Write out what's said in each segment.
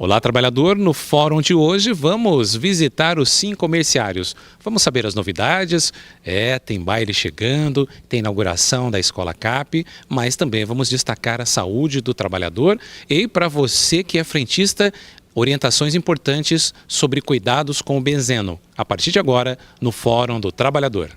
Olá, trabalhador! No fórum de hoje vamos visitar os Sim Comerciários. Vamos saber as novidades. Tem baile chegando, tem inauguração da Escola CAP, mas também vamos destacar a saúde do trabalhador e, para você que é frentista, orientações importantes sobre cuidados com o benzeno. A partir de agora, no Fórum do Trabalhador.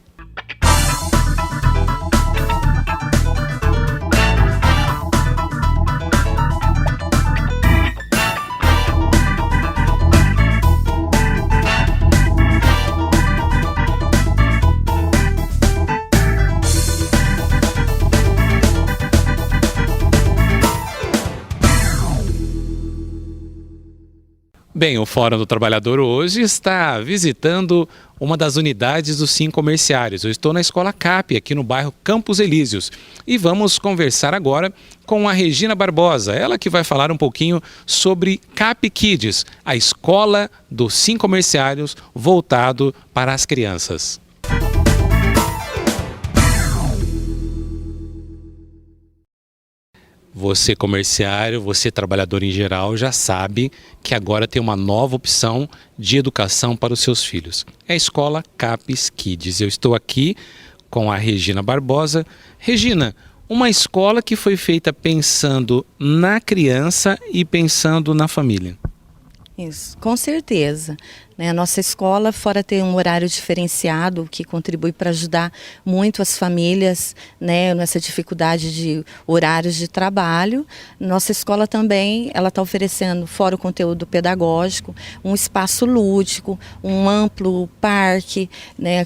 Bem, o Fórum do Trabalhador hoje está visitando uma das unidades dos Sim Comerciários. Eu estou na Escola CAP, aqui no bairro Campos Elíseos, e vamos conversar agora com a Regina Barbosa, ela que vai falar um pouquinho sobre CAP Kids, a escola dos Sim Comerciários voltado para as crianças. Você comerciário, você trabalhador em geral já sabe que agora tem uma nova opção de educação para os seus filhos. É a Escola CAP Kids. Eu estou aqui com a Regina Barbosa. Regina, uma escola que foi feita pensando na criança e pensando na família. Isso, com certeza. A nossa escola, fora ter um horário diferenciado, que contribui para ajudar muito as famílias, nessa dificuldade de horários de trabalho, nossa escola também ela está oferecendo, fora o conteúdo pedagógico, um espaço lúdico, um amplo parque,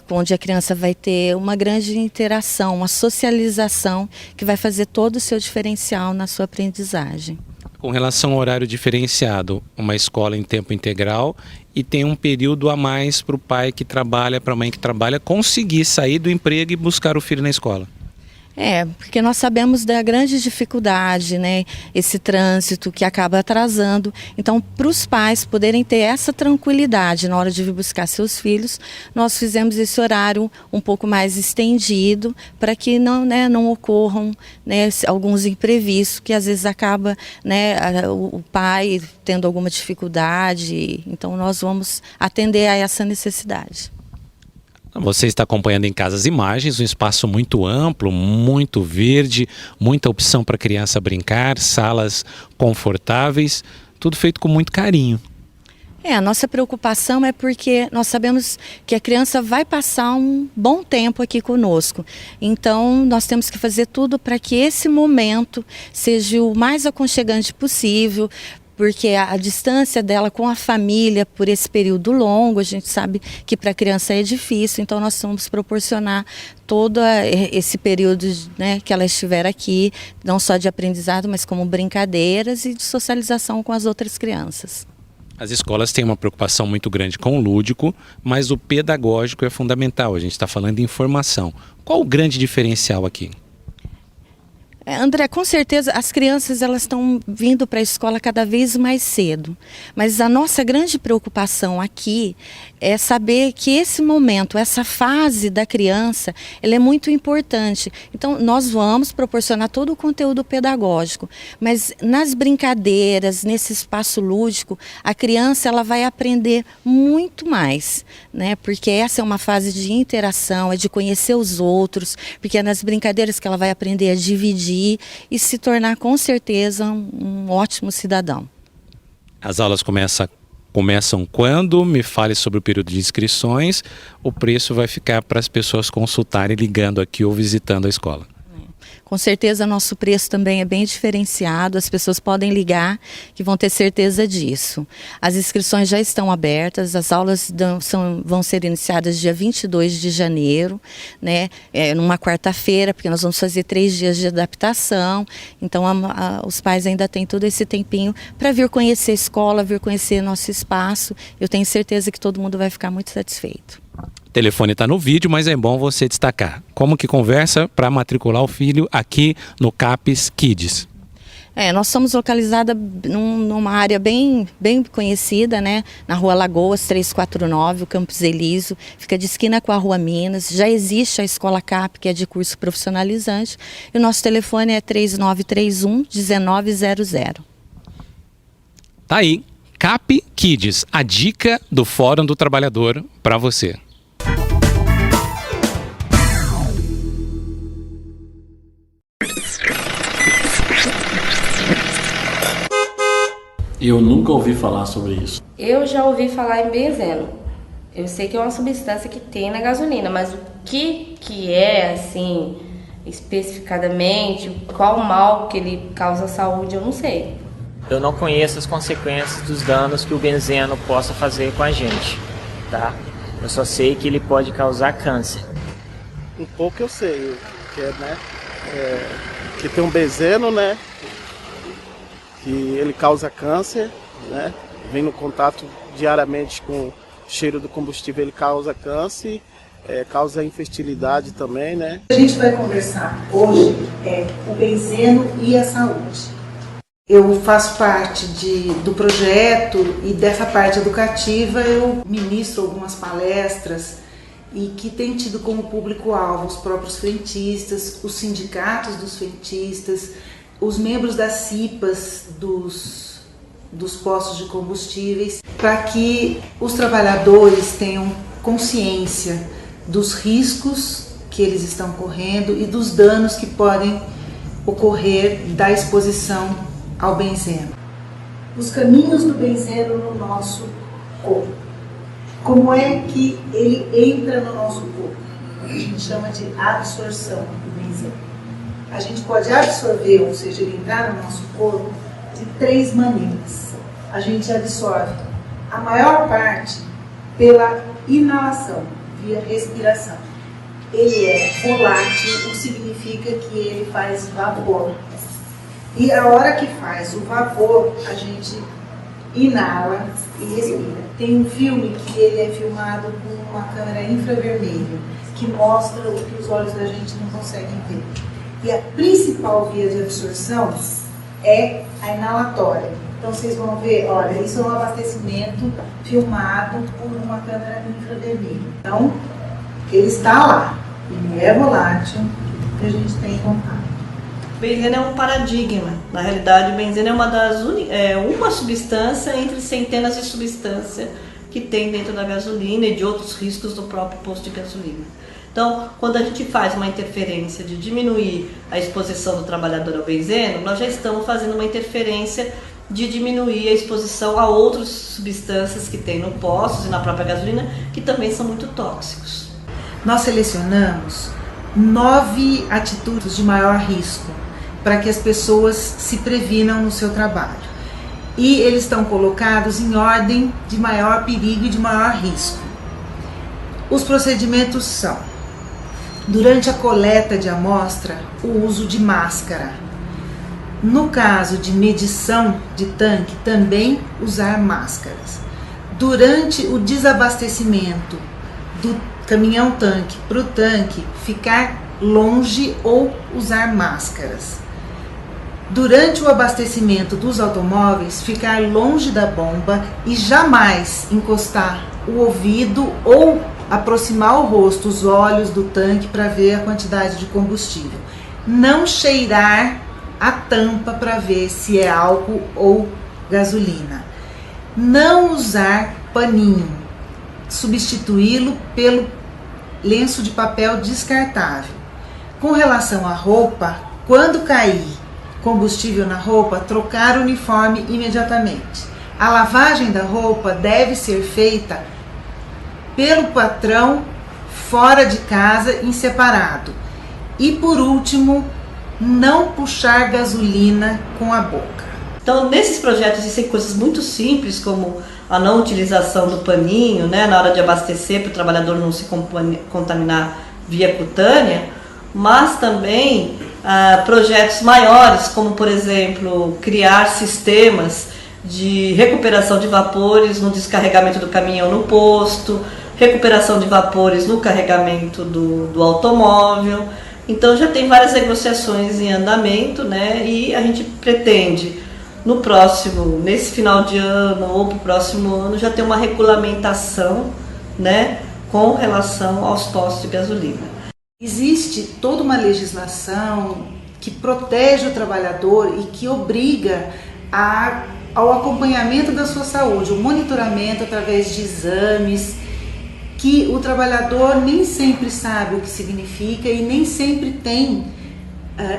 onde a criança vai ter uma grande interação, uma socialização que vai fazer todo o seu diferencial na sua aprendizagem. Com relação ao horário diferenciado, uma escola em tempo integral e tem um período a mais para o pai que trabalha, para a mãe que trabalha, conseguir sair do emprego e buscar o filho na escola. Porque nós sabemos da grande dificuldade, esse trânsito que acaba atrasando. Então, para os pais poderem ter essa tranquilidade na hora de vir buscar seus filhos, nós fizemos esse horário um pouco mais estendido para que não ocorram alguns imprevistos, que às vezes acaba o pai tendo alguma dificuldade. Então, nós vamos atender a essa necessidade. Você está acompanhando em casa as imagens, um espaço muito amplo, muito verde, muita opção para a criança brincar, salas confortáveis, tudo feito com muito carinho. A nossa preocupação é porque nós sabemos que a criança vai passar um bom tempo aqui conosco. Então, nós temos que fazer tudo para que esse momento seja o mais aconchegante possível, porque a distância dela com a família por esse período longo, a gente sabe que para a criança é difícil, então nós vamos proporcionar todo esse período que ela estiver aqui, não só de aprendizado, mas como brincadeiras e de socialização com as outras crianças. As escolas têm uma preocupação muito grande com o lúdico, mas o pedagógico é fundamental, a gente está falando de informação. Qual o grande diferencial aqui? André, com certeza as crianças elas estão vindo para a escola cada vez mais cedo, mas a nossa grande preocupação aqui é saber que esse momento, essa fase da criança, ela é muito importante. Então nós vamos proporcionar todo o conteúdo pedagógico, mas nas brincadeiras, nesse espaço lúdico, a criança ela vai aprender muito mais, porque essa é uma fase de interação, é de conhecer os outros, porque é nas brincadeiras que ela vai aprender a dividir e se tornar com certeza um ótimo cidadão. As aulas começam quando? Me fale sobre o período de inscrições. O preço vai ficar para as pessoas consultarem ligando aqui ou visitando a escola. Com certeza nosso preço também é bem diferenciado, as pessoas podem ligar que vão ter certeza disso. As inscrições já estão abertas, as aulas vão ser iniciadas dia 22 de janeiro, numa quarta-feira, porque nós vamos fazer 3 dias de adaptação, então os pais ainda têm todo esse tempinho para vir conhecer a escola, vir conhecer nosso espaço. Eu tenho certeza que todo mundo vai ficar muito satisfeito. O telefone está no vídeo, mas é bom você destacar. Como que conversa para matricular o filho aqui no CAP Kids? Nós somos localizados numa área bem conhecida, na Rua Lagoas 349, o Campos Elísio, fica de esquina com a Rua Minas. Já existe a Escola CAP, que é de curso profissionalizante, e o nosso telefone é 3931-1900. Tá aí. CAP Kids, a dica do Fórum do Trabalhador para você. Eu nunca ouvi falar sobre isso. Eu já ouvi falar em benzeno. Eu sei que é uma substância que tem na gasolina, mas o que é, assim, especificadamente, qual mal que ele causa à saúde, eu não sei. Eu não conheço as consequências dos danos que o benzeno possa fazer com a gente, tá? Eu só sei que ele pode causar câncer. Um pouco eu sei, que que tem um benzeno, né? Que ele causa câncer, né? Vem no contato diariamente com o cheiro do combustível, ele causa câncer, causa infertilidade também, né? A gente vai conversar hoje o benzeno e a saúde. Eu faço parte do projeto e dessa parte educativa eu ministro algumas palestras e que tem tido como público-alvo os próprios frentistas, os sindicatos dos frentistas, os membros das CIPAs dos postos de combustíveis, para que os trabalhadores tenham consciência dos riscos que eles estão correndo e dos danos que podem ocorrer da exposição ao benzeno. Os caminhos do benzeno no nosso corpo. Como é que ele entra no nosso corpo? A gente chama de absorção do benzeno. A gente pode absorver, ou seja, ele entrar no nosso corpo de 3 maneiras. A gente absorve a maior parte pela inalação, via respiração. Ele é volátil, o que significa que ele faz vapor. E a hora que faz o vapor, a gente inala e respira. Tem um filme que ele é filmado com uma câmera infravermelho, que mostra o que os olhos da gente não conseguem ver. E a principal via de absorção é a inalatória. Então vocês vão ver, olha, isso é um abastecimento filmado por uma câmera infravermelho. Então, ele está lá, ele é volátil, que a gente tem contato. O benzeno é um paradigma. Na realidade, o benzeno é uma substância entre centenas de substâncias que tem dentro da gasolina e de outros riscos do próprio posto de gasolina. Então, quando a gente faz uma interferência de diminuir a exposição do trabalhador ao benzeno, nós já estamos fazendo uma interferência de diminuir a exposição a outras substâncias que tem no posto e na própria gasolina, que também são muito tóxicos. Nós selecionamos 9 atitudes de maior risco para que as pessoas se previnam no seu trabalho. E eles estão colocados em ordem de maior perigo e de maior risco. Os procedimentos são: durante a coleta de amostra, o uso de máscara. No caso de medição de tanque, também usar máscaras. Durante o desabastecimento do caminhão-tanque para o tanque, ficar longe ou usar máscaras. Durante o abastecimento dos automóveis, ficar longe da bomba e jamais encostar o ouvido ou aproximar o rosto, os olhos do tanque para ver a quantidade de combustível. Não cheirar a tampa para ver se é álcool ou gasolina. Não usar paninho, substituí-lo pelo lenço de papel descartável. Com relação à roupa, quando cair combustível na roupa, trocar o uniforme imediatamente. A lavagem da roupa deve ser feita pelo patrão fora de casa, em separado. E por último, não puxar gasolina com a boca. Então, nesses projetos existem coisas muito simples, como a não utilização do paninho, né, na hora de abastecer, para o trabalhador não se contaminar via cutânea, mas também projetos maiores, como, por exemplo, criar sistemas de recuperação de vapores no descarregamento do caminhão no posto, recuperação de vapores no carregamento do automóvel. Então já tem várias negociações em andamento, né? E a gente pretende nesse final de ano ou para o próximo ano já ter uma regulamentação, né, com relação aos postos de gasolina. Existe toda uma legislação que protege o trabalhador e que obriga a ao acompanhamento da sua saúde, o monitoramento através de exames, que o trabalhador nem sempre sabe o que significa e nem sempre tem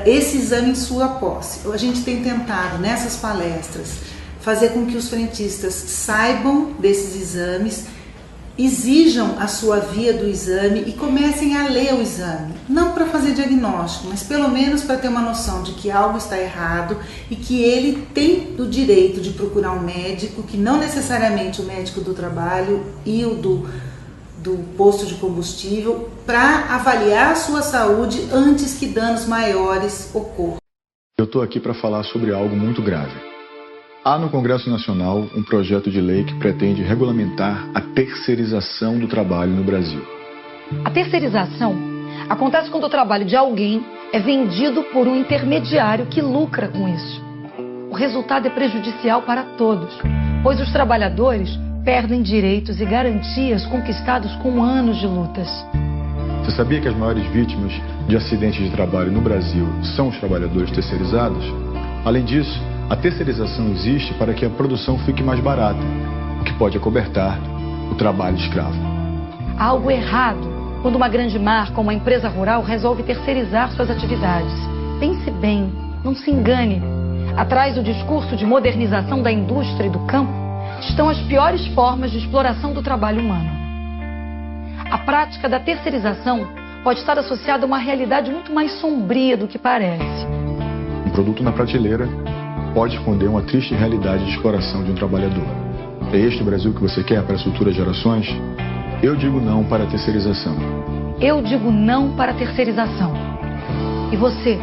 esse exame em sua posse. A gente tem tentado, nessas palestras, fazer com que os frentistas saibam desses exames, exijam a sua via do exame e comecem a ler o exame. Não para fazer diagnóstico, mas pelo menos para ter uma noção de que algo está errado e que ele tem o direito de procurar um médico, que não necessariamente o médico do trabalho e o do posto de combustível, para avaliar a sua saúde antes que danos maiores ocorram. Eu estou aqui para falar sobre algo muito grave. Há no Congresso Nacional um projeto de lei que pretende regulamentar a terceirização do trabalho no Brasil. A terceirização acontece quando o trabalho de alguém é vendido por um intermediário que lucra com isso. O resultado é prejudicial para todos, pois os trabalhadores perdem direitos e garantias conquistados com anos de lutas. Você sabia que as maiores vítimas de acidentes de trabalho no Brasil são os trabalhadores terceirizados? Além disso, a terceirização existe para que a produção fique mais barata, o que pode acobertar o trabalho escravo. Há algo errado quando uma grande marca ou uma empresa rural resolve terceirizar suas atividades. Pense bem, não se engane. Atrás do discurso de modernização da indústria e do campo estão as piores formas de exploração do trabalho humano. A prática da terceirização pode estar associada a uma realidade muito mais sombria do que parece. Um produto na prateleira pode esconder uma triste realidade de exploração de um trabalhador. É este o Brasil que você quer para as futuras gerações? Eu digo não para a terceirização. Eu digo não para a terceirização. E você?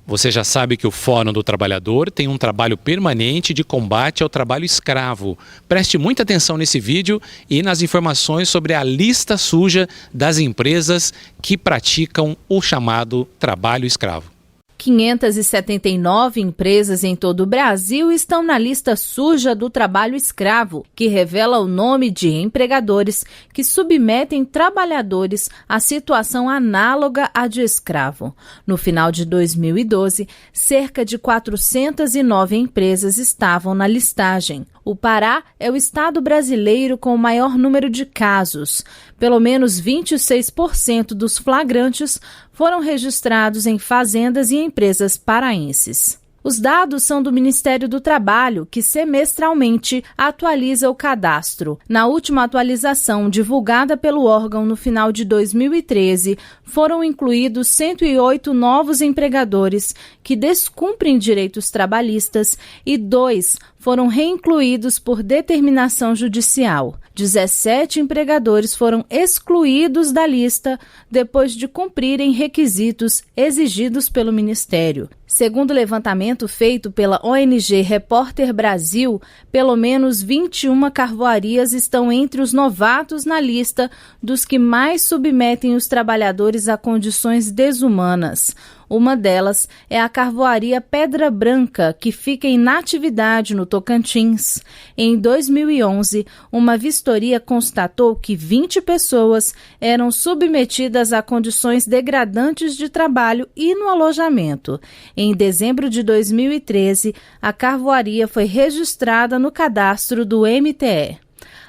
Você já sabe que o Fórum do Trabalhador tem um trabalho permanente de combate ao trabalho escravo. Preste muita atenção nesse vídeo e nas informações sobre a lista suja das empresas que praticam o chamado trabalho escravo. 579 empresas em todo o Brasil estão na lista suja do trabalho escravo, que revela o nome de empregadores que submetem trabalhadores a situação análoga à de escravo. No final de 2012, cerca de 409 empresas estavam na listagem. O Pará é o estado brasileiro com o maior número de casos. Pelo menos 26% dos flagrantes foram registrados em fazendas e empresas paraenses. Os dados são do Ministério do Trabalho, que semestralmente atualiza o cadastro. Na última atualização, divulgada pelo órgão no final de 2013, foram incluídos 108 novos empregadores que descumprem direitos trabalhistas e 2 foram reincluídos por determinação judicial. 17 empregadores foram excluídos da lista depois de cumprirem requisitos exigidos pelo Ministério. Segundo o levantamento feito pela ONG Repórter Brasil, pelo menos 21 carvoarias estão entre os novatos na lista dos que mais submetem os trabalhadores a condições desumanas. Uma delas é a carvoaria Pedra Branca, que fica em inatividade no Tocantins. Em 2011, uma vistoria constatou que 20 pessoas eram submetidas a condições degradantes de trabalho e no alojamento. Em dezembro de 2013, a carvoaria foi registrada no cadastro do MTE.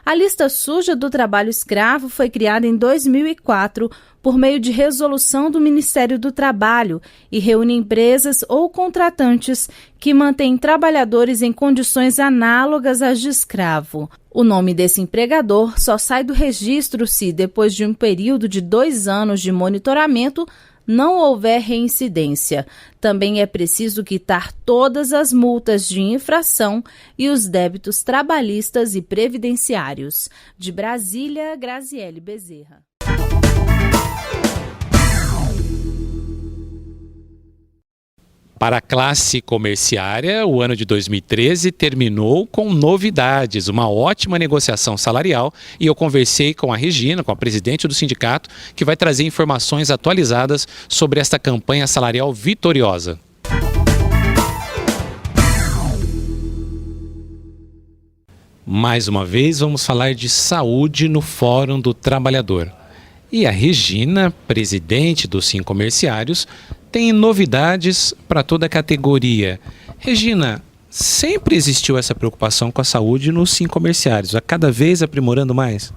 A lista suja do trabalho escravo foi criada em 2004 por meio de resolução do Ministério do Trabalho e reúne empresas ou contratantes que mantêm trabalhadores em condições análogas às de escravo. O nome desse empregador só sai do registro se, depois de um período de 2 anos de monitoramento, não houver reincidência. Também é preciso quitar todas as multas de infração e os débitos trabalhistas e previdenciários. De Brasília, Graziele Bezerra. Para a classe comerciária, o ano de 2013 terminou com novidades, uma ótima negociação salarial, e eu conversei com a Regina, com a presidente do sindicato, que vai trazer informações atualizadas sobre esta campanha salarial vitoriosa. Mais uma vez, vamos falar de saúde no Fórum do Trabalhador. E a Regina, presidente do Sincomerciários, tem novidades para toda a categoria. Regina, sempre existiu essa preocupação com a saúde nos Sincomerciários, a cada vez aprimorando mais?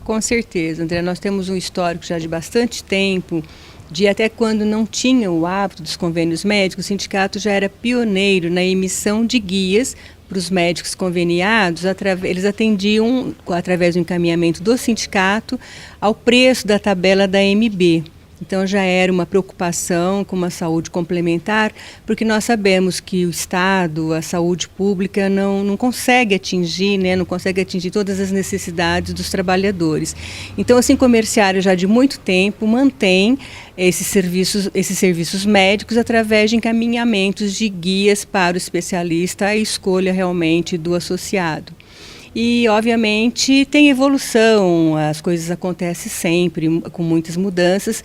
Com certeza, André. Nós temos um histórico já de bastante tempo, de até quando não tinha o hábito dos convênios médicos, o sindicato já era pioneiro na emissão de guias para os médicos conveniados. Eles atendiam, através do encaminhamento do sindicato, ao preço da tabela da MB. Então já era uma preocupação com uma saúde complementar, porque nós sabemos que o Estado, a saúde pública não consegue atingir, não consegue atingir todas as necessidades dos trabalhadores. Então o Sincomerciário já de muito tempo mantém esses serviços médicos através de encaminhamentos de guias para o especialista, a escolha realmente do associado. E, obviamente, tem evolução, as coisas acontecem sempre, com muitas mudanças.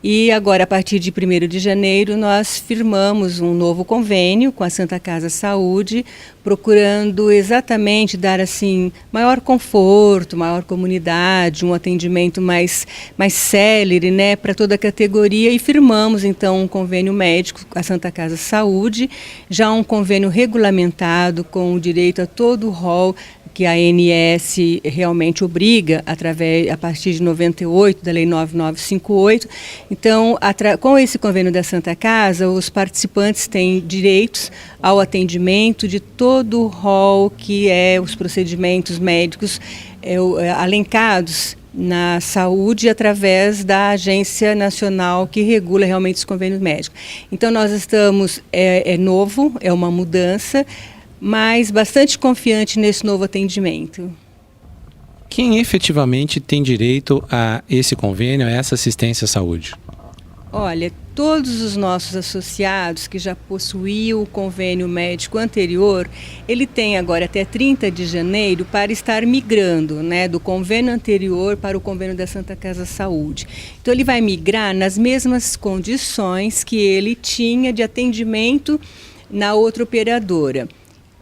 E agora, a partir de 1º de janeiro, nós firmamos um novo convênio com a Santa Casa Saúde, procurando exatamente dar assim maior conforto, maior comunidade, um atendimento mais célere, para toda a categoria. E firmamos, então, um convênio médico com a Santa Casa Saúde, já um convênio regulamentado com o direito a todo o rol que a ANS realmente obriga, a partir de 98, da Lei 9958. Então, com esse convênio da Santa Casa, os participantes têm direitos ao atendimento de todo o rol que é os procedimentos médicos alencados na saúde através da Agência Nacional que regula realmente os convênios médicos. Então, nós estamos, é novo, é uma mudança, mas bastante confiante nesse novo atendimento. Quem efetivamente tem direito a esse convênio, a essa assistência à saúde? Olha, todos os nossos associados que já possuíam o convênio médico anterior, ele tem agora até 30 de janeiro para estar migrando, do convênio anterior para o convênio da Santa Casa Saúde. Então ele vai migrar nas mesmas condições que ele tinha de atendimento na outra operadora.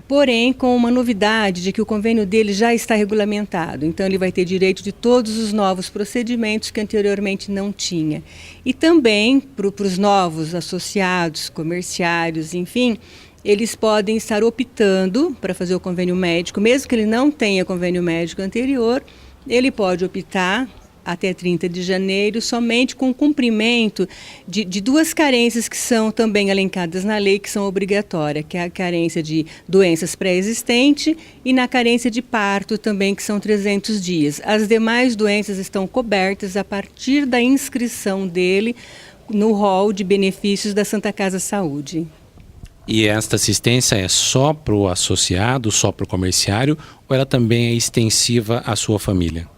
Porém, com uma novidade de que o convênio dele já está regulamentado. Então, ele vai ter direito de todos os novos procedimentos que anteriormente não tinha. E também, para os novos associados, comerciários, enfim, eles podem estar optando para fazer o convênio médico, mesmo que ele não tenha convênio médico anterior, ele pode optar até 30 de janeiro, somente com o cumprimento de duas carências que são também elencadas na lei, que são obrigatórias, que é a carência de doenças pré-existentes e na carência de parto também, que são 300 dias. As demais doenças estão cobertas a partir da inscrição dele no rol de benefícios da Santa Casa Saúde. E esta assistência é só para o associado, só para o comerciário, ou ela também é extensiva à sua família?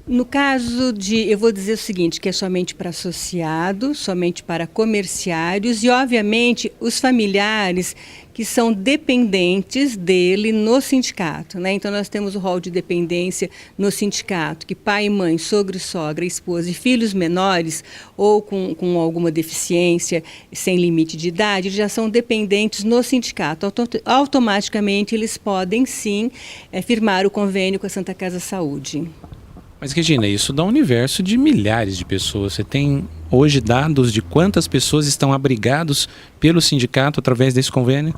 No caso eu vou dizer o seguinte, que é somente para associados, somente para comerciários e, obviamente, os familiares que são dependentes dele no sindicato, Então, nós temos o rol de dependência no sindicato, que pai e mãe, sogro e sogra, esposa e filhos menores ou com alguma deficiência sem limite de idade, já são dependentes no sindicato. Automaticamente, eles podem, sim, firmar o convênio com a Santa Casa Saúde. Mas, Regina, isso dá um universo de milhares de pessoas. Você tem hoje dados de quantas pessoas estão abrigados pelo sindicato através desse convênio?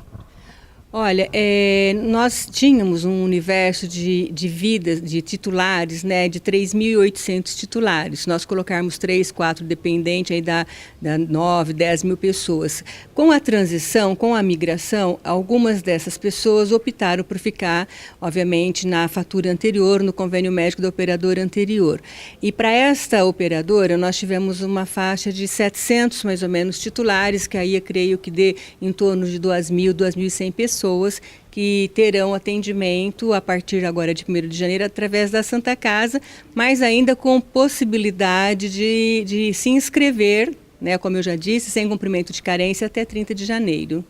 Olha, nós tínhamos um universo de vidas, de titulares, de 3.800 titulares. Se nós colocarmos 3, 4 dependentes, aí dá 9, 10 mil pessoas. Com a transição, com a migração, algumas dessas pessoas optaram por ficar, obviamente, na fatura anterior, no convênio médico da operadora anterior. E para esta operadora, nós tivemos uma faixa de 700, mais ou menos, titulares, que aí eu creio que dê em torno de 2.000, 2.100 pessoas que terão atendimento a partir agora de 1º de janeiro através da Santa Casa, mas ainda com possibilidade de se inscrever, como eu já disse, sem cumprimento de carência até 30 de janeiro.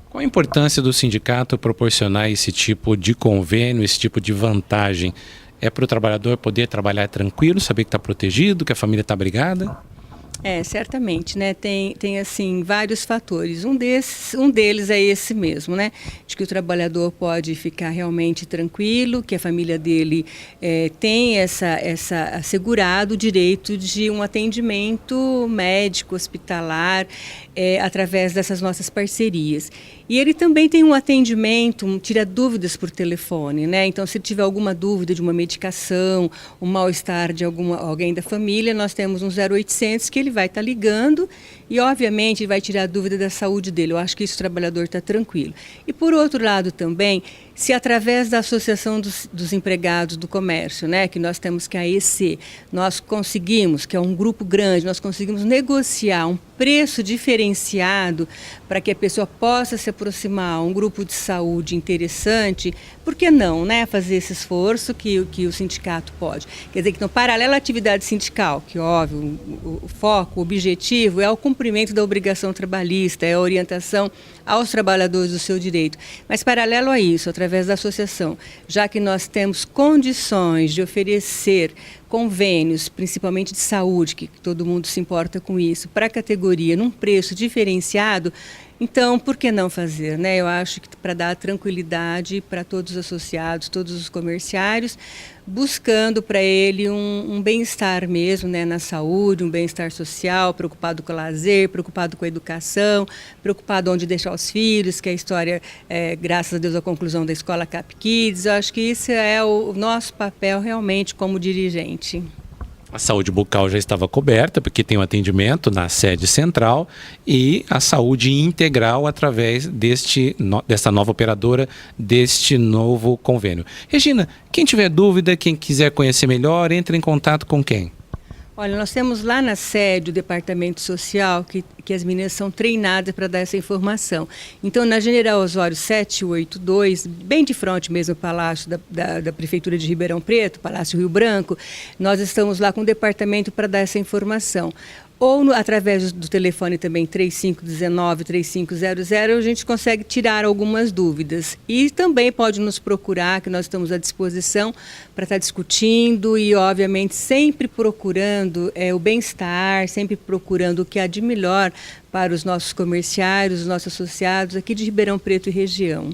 Qual a importância do sindicato proporcionar esse tipo de convênio, esse tipo de vantagem? É para o trabalhador poder trabalhar tranquilo, saber que está protegido, que a família está abrigada? Certamente, né? Tem assim vários fatores. Um deles é esse mesmo, né? De que o trabalhador pode ficar realmente tranquilo, que a família dele tem assegurado o direito de um atendimento médico, hospitalar, através dessas nossas parcerias. E ele também tem um atendimento, tira dúvidas por telefone, né? Então, se tiver alguma dúvida de uma medicação, um mal-estar de alguém da família, nós temos um 0800 que ele vai estar ligando e, obviamente, ele vai tirar a dúvida da saúde dele. Eu acho que isso o trabalhador está tranquilo. E, por outro lado, também, se através da Associação dos Empregados do Comércio, né, que nós temos que a AEC, nós conseguimos, que é um grupo grande, nós conseguimos negociar um preço diferenciado para que a pessoa possa se aproximar a um grupo de saúde interessante, por que não, né, fazer esse esforço que o sindicato pode? Quer dizer, que no paralelo à atividade sindical, que óbvio, o foco, o objetivo é o cumprimento da obrigação trabalhista, é a orientação aos trabalhadores do seu direito. Mas paralelo a isso, através da associação, já que nós temos condições de oferecer convênios, principalmente de saúde, que todo mundo se importa com isso, para a categoria, num preço diferenciado, então, por que não fazer, né? Eu acho que para dar tranquilidade para todos os associados, todos os comerciários, buscando para ele um bem-estar mesmo, né, na saúde, um bem-estar social, preocupado com o lazer, preocupado com a educação, preocupado onde deixar os filhos, que a história, graças a Deus, a conclusão da escola Cap Kids. Eu acho que isso é o nosso papel realmente como dirigente. A saúde bucal já estava coberta, porque tem um atendimento na sede central, e a saúde integral através dessa nova operadora, deste novo convênio. Regina, quem tiver dúvida, quem quiser conhecer melhor, entre em contato com quem? Olha, nós temos lá na sede o departamento social que as meninas são treinadas para dar essa informação. Então, na General Osório 782, bem de frente mesmo ao Palácio da Prefeitura de Ribeirão Preto, Palácio Rio Branco, nós estamos lá com o departamento para dar essa informação. Ou através do telefone também 3519-3500, a gente consegue tirar algumas dúvidas. E também pode nos procurar, que nós estamos à disposição para estar discutindo e, obviamente, sempre procurando o bem-estar, sempre procurando o que há de melhor para os nossos comerciários, os nossos associados aqui de Ribeirão Preto e região.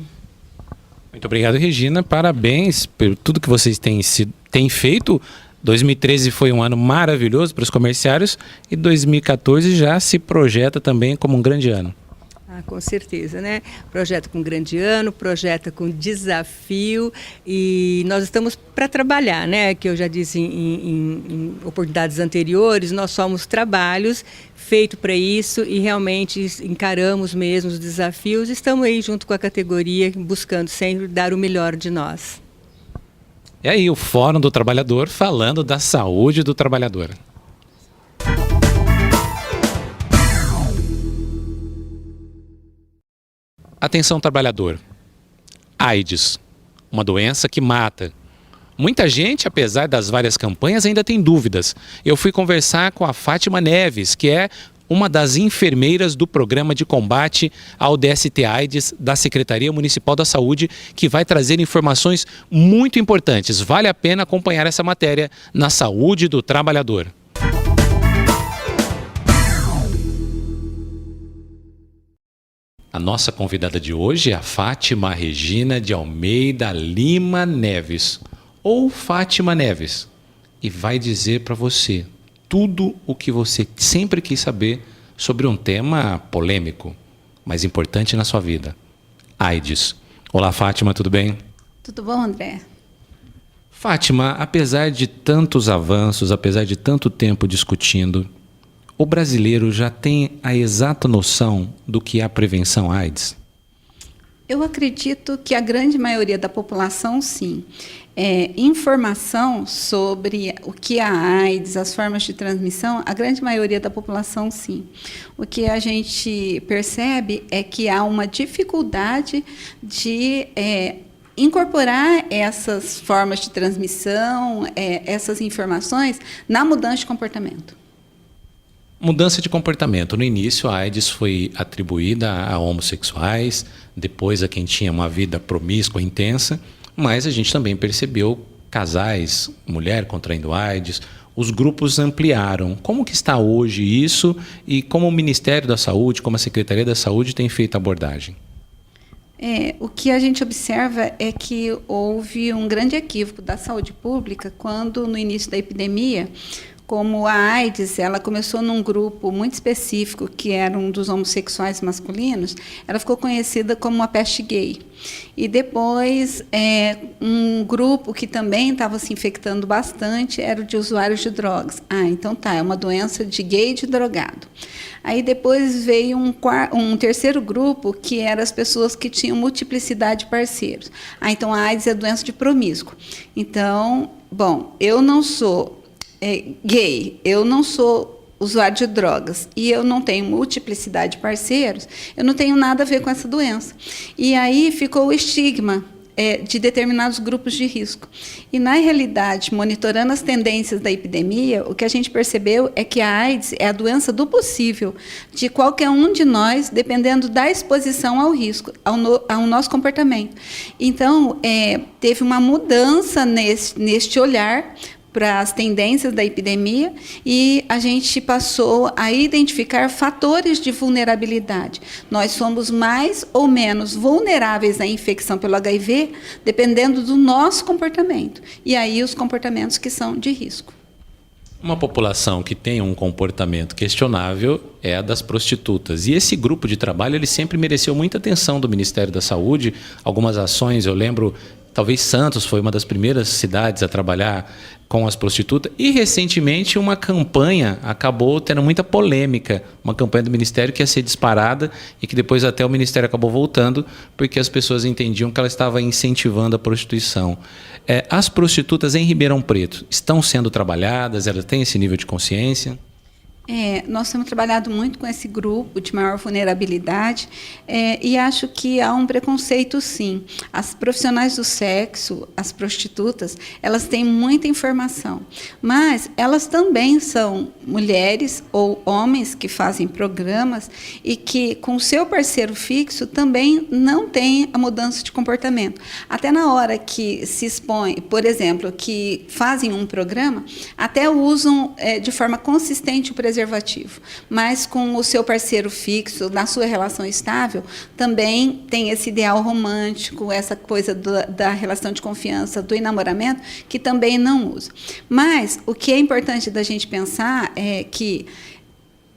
Muito obrigado, Regina. Parabéns por tudo que vocês têm feito. 2013 foi um ano maravilhoso para os comerciários e 2014 já se projeta também como um grande ano. Com certeza, né? Projeto com grande ano, projeto com desafio, e nós estamos para trabalhar, né? Que eu já disse em oportunidades anteriores, nós somos trabalhos feitos para isso e realmente encaramos mesmo os desafios. Estamos aí junto com a categoria, buscando sempre dar o melhor de nós. E aí, o Fórum do Trabalhador falando da saúde do trabalhador. Atenção, trabalhador. AIDS, uma doença que mata. Muita gente, apesar das várias campanhas, ainda tem dúvidas. Eu fui conversar com a Fátima Neves, que é uma das enfermeiras do programa de combate ao DST-AIDS da Secretaria Municipal da Saúde, que vai trazer informações muito importantes. Vale a pena acompanhar essa matéria na Saúde do Trabalhador. A nossa convidada de hoje é a Fátima Regina de Almeida Lima Neves, ou Fátima Neves, e vai dizer para você tudo o que você sempre quis saber sobre um tema polêmico, mas importante na sua vida: AIDS. Olá, Fátima, tudo bem? Tudo bom, André? Fátima, apesar de tantos avanços, apesar de tanto tempo discutindo, o brasileiro já tem a exata noção do que é a prevenção AIDS? Eu acredito que a grande maioria da população, sim. Informação sobre o que é a AIDS, as formas de transmissão, a grande maioria da população, sim. O que a gente percebe é que há uma dificuldade de incorporar essas formas de transmissão, essas informações, na mudança de comportamento. Mudança de comportamento. No início, a AIDS foi atribuída a homossexuais, depois a quem tinha uma vida promíscua, intensa, mas a gente também percebeu casais, mulher contraindo AIDS, os grupos ampliaram. Como que está hoje isso e como o Ministério da Saúde, como a Secretaria da Saúde tem feito a abordagem? O que a gente observa é que houve um grande equívoco da saúde pública quando, no início da epidemia, como a AIDS, ela começou num grupo muito específico, que era um dos homossexuais masculinos, ela ficou conhecida como a peste gay. E depois, um grupo que também estava se infectando bastante era o de usuários de drogas. Então é uma doença de gay e de drogado. Aí depois veio um terceiro grupo, que eram as pessoas que tinham multiplicidade de parceiros. Então a AIDS é doença de promíscuo. Então, eu não sou gay, eu não sou usuário de drogas e eu não tenho multiplicidade de parceiros, eu não tenho nada a ver com essa doença. E aí ficou o estigma de determinados grupos de risco. E, na realidade, monitorando as tendências da epidemia, o que a gente percebeu é que a AIDS é a doença do possível de qualquer um de nós, dependendo da exposição ao risco, ao nosso comportamento. Então, teve uma mudança neste olhar para as tendências da epidemia e a gente passou a identificar fatores de vulnerabilidade. Nós somos mais ou menos vulneráveis à infecção pelo HIV, dependendo do nosso comportamento. E aí os comportamentos que são de risco. Uma população que tem um comportamento questionável é a das prostitutas. E esse grupo de trabalho ele sempre mereceu muita atenção do Ministério da Saúde. Algumas ações, eu lembro, talvez Santos foi uma das primeiras cidades a trabalhar com as prostitutas. E, recentemente, uma campanha acabou tendo muita polêmica. Uma campanha do Ministério que ia ser disparada e que depois até o Ministério acabou voltando porque as pessoas entendiam que ela estava incentivando a prostituição. As prostitutas em Ribeirão Preto estão sendo trabalhadas? Elas têm esse nível de consciência? Nós temos trabalhado muito com esse grupo de maior vulnerabilidade e acho que há um preconceito, sim. As profissionais do sexo, as prostitutas, elas têm muita informação, mas elas também são mulheres ou homens que fazem programas e que, com o seu parceiro fixo, também não têm a mudança de comportamento. Até na hora que se expõe, por exemplo, que fazem um programa, até usam de forma consistente o preservativo, mas com o seu parceiro fixo, na sua relação estável, também tem esse ideal romântico, essa coisa da relação de confiança, do enamoramento, que também não usa. Mas o que é importante da gente pensar é que,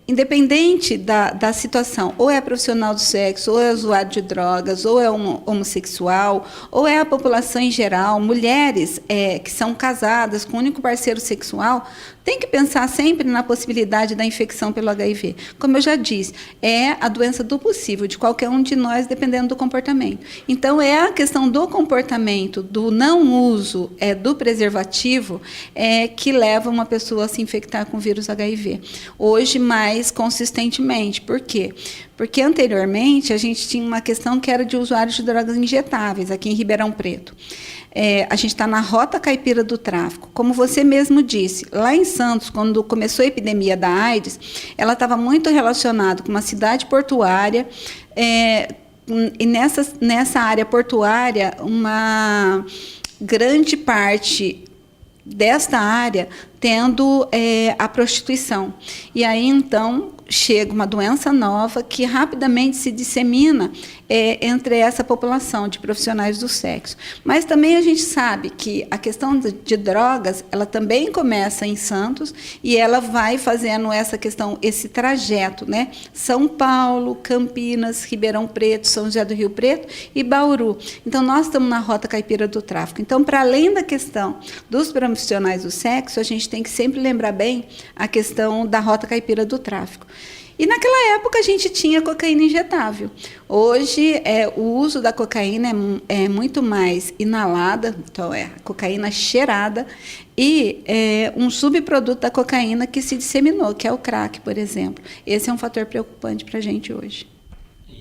independente da situação, ou é profissional do sexo, ou é usuário de drogas, ou é homossexual, ou é a população em geral, mulheres que são casadas com um único parceiro sexual, tem que pensar sempre na possibilidade da infecção pelo HIV. Como eu já disse, é a doença do possível de qualquer um de nós, dependendo do comportamento. Então, é a questão do comportamento, do não uso do preservativo, que leva uma pessoa a se infectar com o vírus HIV. Hoje, mais consistentemente. Por quê? Porque anteriormente a gente tinha uma questão que era de usuários de drogas injetáveis aqui em Ribeirão Preto. A gente está na rota caipira do tráfico. Como você mesmo disse, lá em Santos, quando começou a epidemia da AIDS, ela estava muito relacionada com uma cidade portuária, e nessa área portuária, uma grande parte desta área tendo a prostituição. E aí, então, chega uma doença nova que rapidamente se dissemina entre essa população de profissionais do sexo. Mas também a gente sabe que a questão de drogas, ela também começa em Santos e ela vai fazendo essa questão, esse trajeto, né? São Paulo, Campinas, Ribeirão Preto, São José do Rio Preto e Bauru. Então, nós estamos na rota caipira do tráfico. Então, para além da questão dos profissionais do sexo, a gente tem que sempre lembrar bem a questão da rota caipira do tráfico. E naquela época a gente tinha cocaína injetável. Hoje o uso da cocaína é muito mais inalada, então é cocaína cheirada, e um subproduto da cocaína que se disseminou, que é o crack, por exemplo. Esse é um fator preocupante para a gente hoje.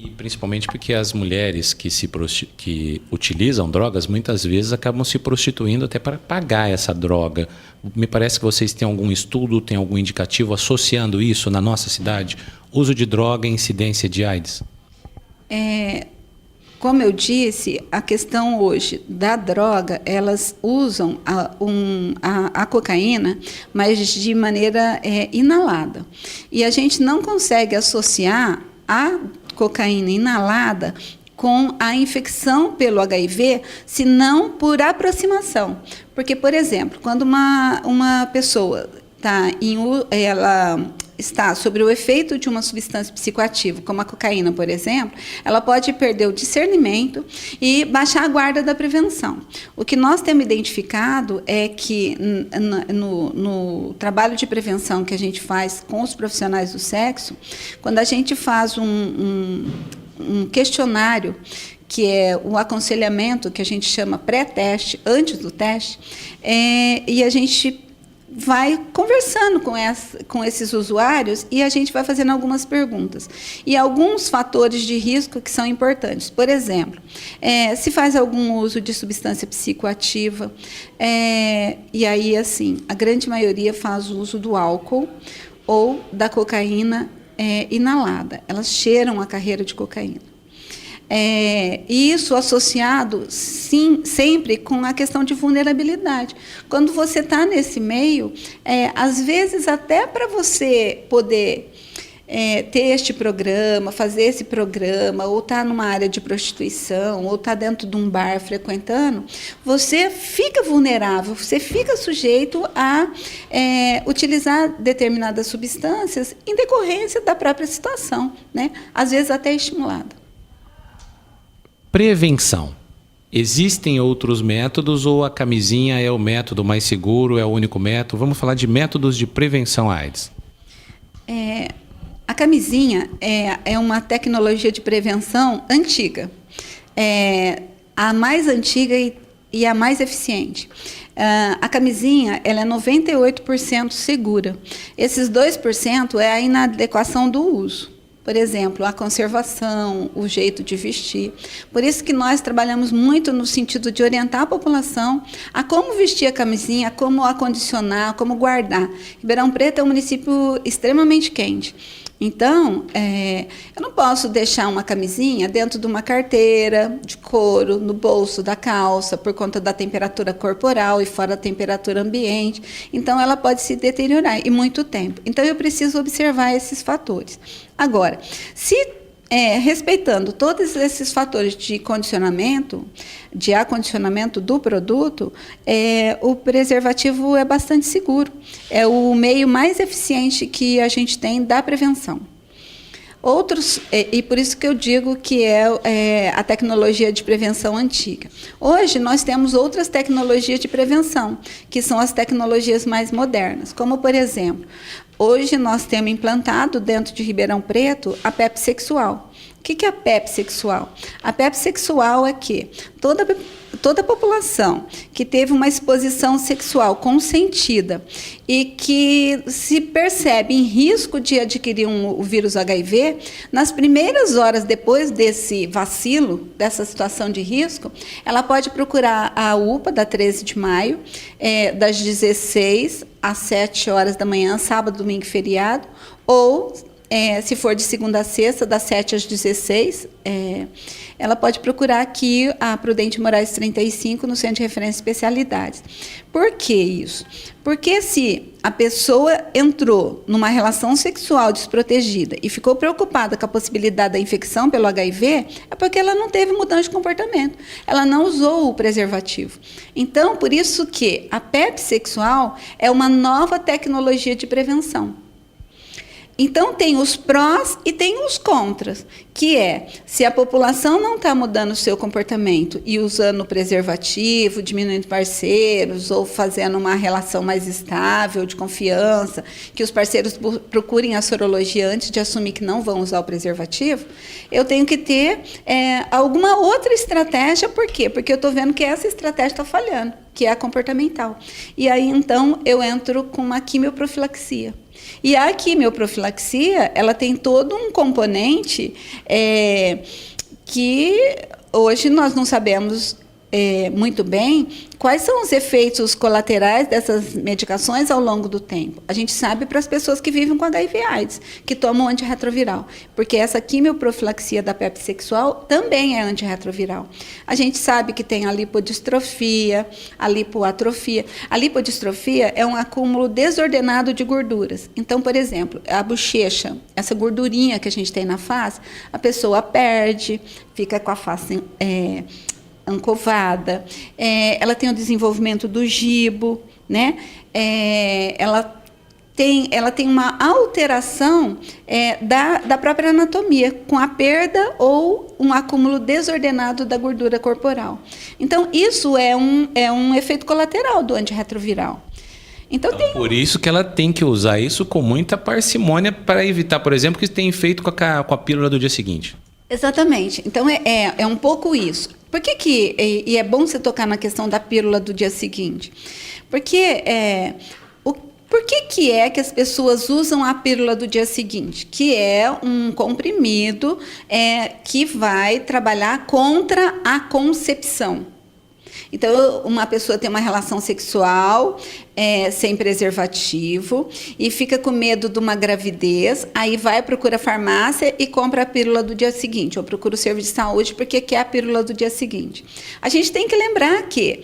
E principalmente porque as mulheres que utilizam drogas, muitas vezes acabam se prostituindo até para pagar essa droga. Me parece que vocês têm algum estudo, têm algum indicativo associando isso na nossa cidade? Uso de droga e incidência de AIDS? como eu disse, a questão hoje da droga, elas usam a cocaína, mas de maneira inalada. E a gente não consegue associar a cocaína inalada com a infecção pelo HIV, senão por aproximação. Porque, por exemplo, quando uma pessoa ela está sobre o efeito de uma substância psicoativa, como a cocaína, por exemplo, ela pode perder o discernimento e baixar a guarda da prevenção. O que nós temos identificado é que no trabalho de prevenção que a gente faz com os profissionais do sexo, quando a gente faz um questionário, que é o aconselhamento que a gente chama pré-teste, antes do teste, e a gente vai conversando com esses usuários e a gente vai fazendo algumas perguntas. E alguns fatores de risco que são importantes. Por exemplo, se faz algum uso de substância psicoativa, e aí, assim, a grande maioria faz uso do álcool ou da cocaína inalada. Elas cheiram a carreira de cocaína. E isso associado, sim, sempre com a questão de vulnerabilidade. Quando você está nesse meio, às vezes até para você poder ter este programa, fazer esse programa, ou estar numa área de prostituição, ou estar dentro de um bar frequentando, você fica vulnerável, você fica sujeito a utilizar determinadas substâncias em decorrência da própria situação, né? Às vezes até estimulada. Prevenção. Existem outros métodos ou a camisinha é o método mais seguro, é o único método? Vamos falar de métodos de prevenção à AIDS. A camisinha é uma tecnologia de prevenção antiga. A mais antiga e a mais eficiente. A camisinha ela é 98% segura. Esses 2% é a inadequação do uso. Por exemplo, a conservação, o jeito de vestir. Por isso que nós trabalhamos muito no sentido de orientar a população a como vestir a camisinha, a como acondicionar, como guardar. Ribeirão Preto é um município extremamente quente. Então, eu não posso deixar uma camisinha dentro de uma carteira de couro, no bolso da calça, por conta da temperatura corporal e fora da temperatura ambiente. Então, ela pode se deteriorar em muito tempo. Então, eu preciso observar esses fatores. Agora, se respeitando todos esses fatores de condicionamento, de acondicionamento do produto, o preservativo é bastante seguro. É o meio mais eficiente que a gente tem da prevenção. Outros, e por isso que eu digo que é a tecnologia de prevenção antiga. Hoje nós temos outras tecnologias de prevenção, que são as tecnologias mais modernas, como por exemplo, hoje nós temos implantado dentro de Ribeirão Preto a PEP sexual. O que é a PEP sexual? A PEP sexual é que toda a população que teve uma exposição sexual consentida e que se percebe em risco de adquirir o vírus HIV, nas primeiras horas depois desse vacilo, dessa situação de risco, ela pode procurar a UPA da 13 de maio, das 16 às 7 horas da manhã, sábado, domingo e feriado, ou se for de segunda a sexta, das 7 às 16, ela pode procurar aqui a Prudente Moraes 35, no Centro de Referência de Especialidades. Por que isso? Porque se a pessoa entrou numa relação sexual desprotegida e ficou preocupada com a possibilidade da infecção pelo HIV, é porque ela não teve mudança de comportamento. Ela não usou o preservativo. Então, por isso que a PEP sexual é uma nova tecnologia de prevenção. Então, tem os prós e tem os contras, que se a população não está mudando o seu comportamento e usando preservativo, diminuindo parceiros ou fazendo uma relação mais estável, de confiança, que os parceiros procurem a sorologia antes de assumir que não vão usar o preservativo, eu tenho que ter alguma outra estratégia. Por quê? Porque eu estou vendo que essa estratégia está falhando, que é a comportamental. E aí, então, eu entro com uma quimioprofilaxia. E a quimioprofilaxia, ela tem todo um componente que hoje nós não sabemos muito bem quais são os efeitos colaterais dessas medicações ao longo do tempo. A gente sabe para as pessoas que vivem com HIV/AIDS, que tomam antirretroviral, porque essa quimioprofilaxia da PrEP sexual também é antirretroviral. A gente sabe que tem a lipodistrofia, a lipoatrofia. A lipodistrofia é um acúmulo desordenado de gorduras. Então, por exemplo, a bochecha, essa gordurinha que a gente tem na face, a pessoa perde, fica com a face ancovada, ela tem o desenvolvimento do gibo, né? Ela tem uma alteração da própria anatomia, com a perda ou um acúmulo desordenado da gordura corporal. Então, isso é um efeito colateral do antirretroviral. Então, por isso que ela tem que usar isso com muita parcimônia para evitar, por exemplo, que tenha efeito com a pílula do dia seguinte. Exatamente. Então, é um pouco isso. Por que e é bom você tocar na questão da pílula do dia seguinte? Porque por que é que as pessoas usam a pílula do dia seguinte? Que é um comprimido que vai trabalhar contra a concepção. Então, uma pessoa tem uma relação sexual sem preservativo e fica com medo de uma gravidez, aí vai, procura a farmácia e compra a pílula do dia seguinte, ou procura o serviço de saúde porque quer a pílula do dia seguinte. A gente tem que lembrar que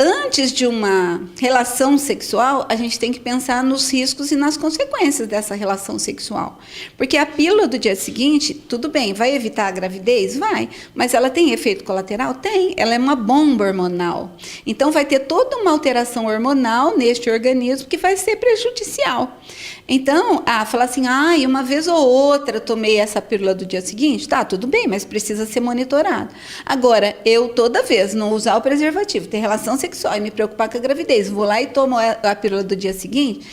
antes de uma relação sexual, a gente tem que pensar nos riscos e nas consequências dessa relação sexual. Porque a pílula do dia seguinte, tudo bem, vai evitar a gravidez? Vai. Mas ela tem efeito colateral? Tem. Ela é uma bomba hormonal. Então, vai ter toda uma alteração hormonal neste organismo que vai ser prejudicial. Então, falar assim, uma vez ou outra tomei essa pílula do dia seguinte, tá, tudo bem, mas precisa ser monitorado. Agora, eu toda vez não usar o preservativo, ter relação sexual e me preocupar com a gravidez, vou lá e tomo a pílula do dia seguinte,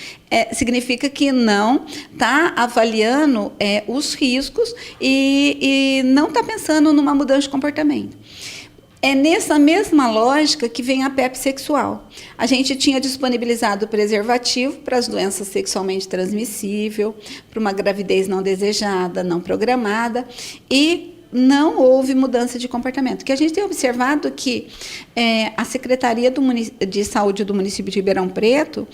significa que não está avaliando os riscos e não está pensando numa mudança de comportamento. É nessa mesma lógica que vem a PrEP sexual. A gente tinha disponibilizado o preservativo para as doenças sexualmente transmissíveis, para uma gravidez não desejada, não programada, e não houve mudança de comportamento. Que a gente tem observado que a Secretaria de Saúde do município de Ribeirão Preto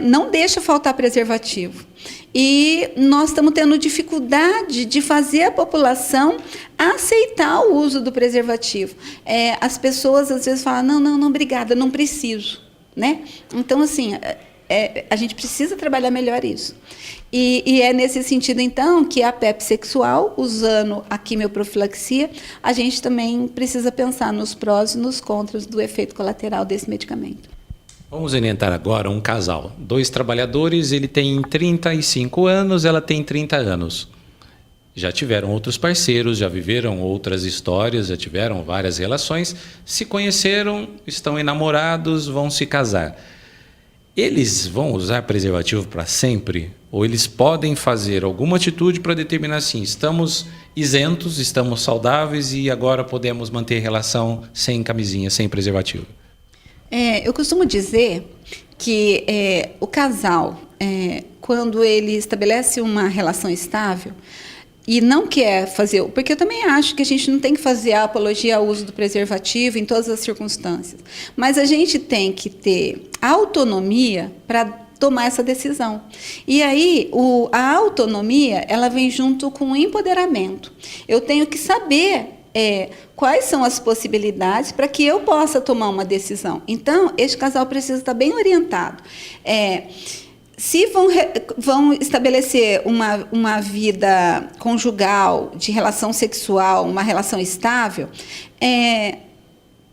não deixa faltar preservativo. E nós estamos tendo dificuldade de fazer a população aceitar o uso do preservativo. As pessoas, às vezes, falam, não, obrigada, não preciso. Né? Então, assim, a gente precisa trabalhar melhor isso. E é nesse sentido, então, que a PrEP sexual, usando a quimioprofilaxia, a gente também precisa pensar nos prós e nos contras do efeito colateral desse medicamento. Vamos orientar agora um casal. 2 trabalhadores, ele tem 35 anos, ela tem 30 anos. Já tiveram outros parceiros, já viveram outras histórias, já tiveram várias relações, se conheceram, estão enamorados, vão se casar. Eles vão usar preservativo para sempre? Ou eles podem fazer alguma atitude para determinar assim, estamos isentos, estamos saudáveis e agora podemos manter relação sem camisinha, sem preservativo? Eu costumo dizer que o casal, quando ele estabelece uma relação estável e não quer fazer... Porque eu também acho que a gente não tem que fazer a apologia ao uso do preservativo em todas as circunstâncias, mas a gente tem que ter autonomia para tomar essa decisão. E aí, a autonomia, ela vem junto com o empoderamento. Eu tenho que saber quais são as possibilidades para que eu possa tomar uma decisão. Então, este casal precisa estar bem orientado. Se vão estabelecer uma vida conjugal, de relação sexual, uma relação estável,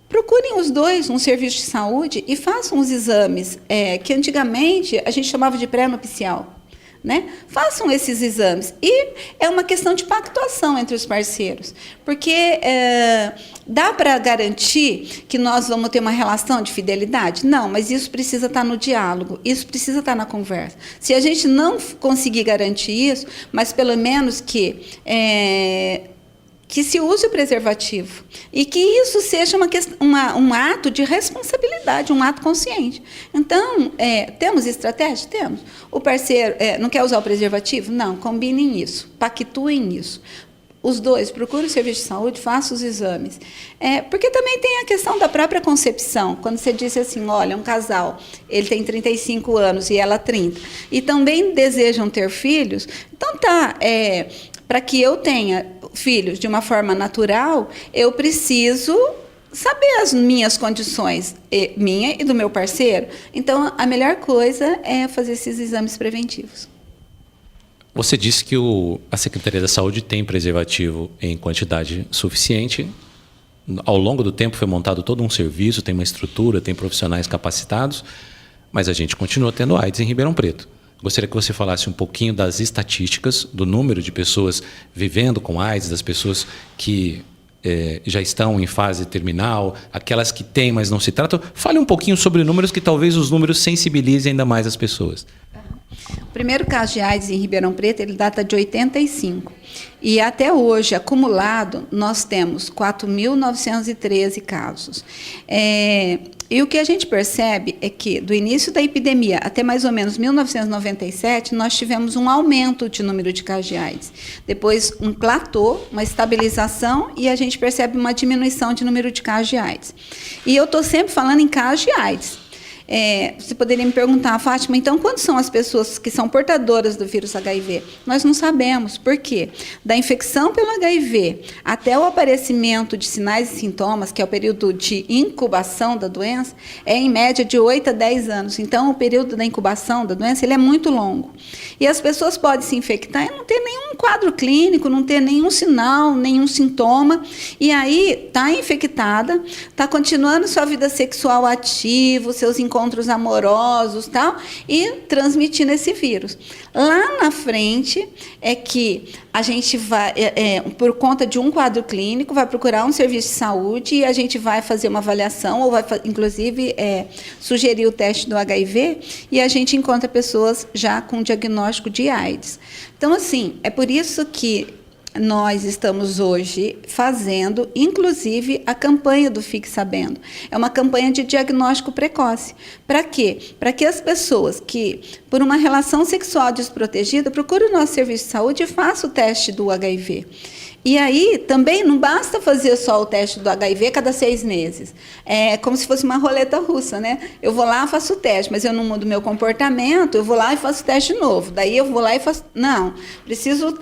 procurem os dois um serviço de saúde e façam os exames que antigamente a gente chamava de pré-nupcial. Né? Façam esses exames. E é uma questão de pactuação entre os parceiros, porque dá para garantir que nós vamos ter uma relação de fidelidade? Não, mas isso precisa estar no diálogo, isso precisa estar na conversa. Se a gente não conseguir garantir isso, mas pelo menos que se use o preservativo e que isso seja um ato de responsabilidade, um ato consciente. Então, temos estratégia? Temos. O parceiro não quer usar o preservativo? Não, combinem isso, pactuem isso. os dois, procure o serviço de saúde, faça os exames. Porque também tem a questão da própria concepção. Quando você disse assim, olha, um casal, ele tem 35 anos e ela 30, e também desejam ter filhos, então para que eu tenha filhos de uma forma natural, eu preciso saber as minhas condições, minha e do meu parceiro. Então, a melhor coisa é fazer esses exames preventivos. Você disse que a Secretaria da Saúde tem preservativo em quantidade suficiente. Ao longo do tempo foi montado todo um serviço, tem uma estrutura, tem profissionais capacitados, mas a gente continua tendo AIDS em Ribeirão Preto. Gostaria que você falasse um pouquinho das estatísticas, do número de pessoas vivendo com AIDS, das pessoas que já estão em fase terminal, aquelas que têm, mas não se tratam. Fale um pouquinho sobre números, que talvez os números sensibilizem ainda mais as pessoas. O primeiro caso de AIDS em Ribeirão Preto, ele data de 85. E até hoje, acumulado, nós temos 4.913 casos. E o que a gente percebe é que, do início da epidemia até mais ou menos 1997, nós tivemos um aumento de número de casos de AIDS. Depois, um platô, uma estabilização, e a gente percebe uma diminuição de número de casos de AIDS. E eu estou sempre falando em casos de AIDS. Você poderia me perguntar, Fátima, então quantas são as pessoas que são portadoras do vírus HIV? Nós não sabemos. Por quê? Da infecção pelo HIV até o aparecimento de sinais e sintomas, que é o período de incubação da doença, é em média de 8 a 10 anos. Então, o período da incubação da doença ele é muito longo. E as pessoas podem se infectar e não ter nenhum quadro clínico, não ter nenhum sinal, nenhum sintoma. E aí, está infectada, está continuando sua vida sexual ativa, seus encontros amorosos, tal, e transmitindo esse vírus. Lá na frente é que a gente vai, por conta de um quadro clínico, vai procurar um serviço de saúde e a gente vai fazer uma avaliação, ou vai, inclusive, sugerir o teste do HIV, e a gente encontra pessoas já com diagnóstico de AIDS. Então, assim, é por isso que nós estamos hoje fazendo, inclusive, a campanha do Fique Sabendo. É uma campanha de diagnóstico precoce. Para quê? Para que as pessoas que, por uma relação sexual desprotegida, procurem o nosso serviço de saúde e façam o teste do HIV. E aí, também, não basta fazer só o teste do HIV cada 6 meses. É como se fosse uma roleta russa, né? Eu vou lá, faço o teste, mas eu não mudo meu comportamento, eu vou lá e faço o teste novo. Daí eu vou lá e faço... Não, preciso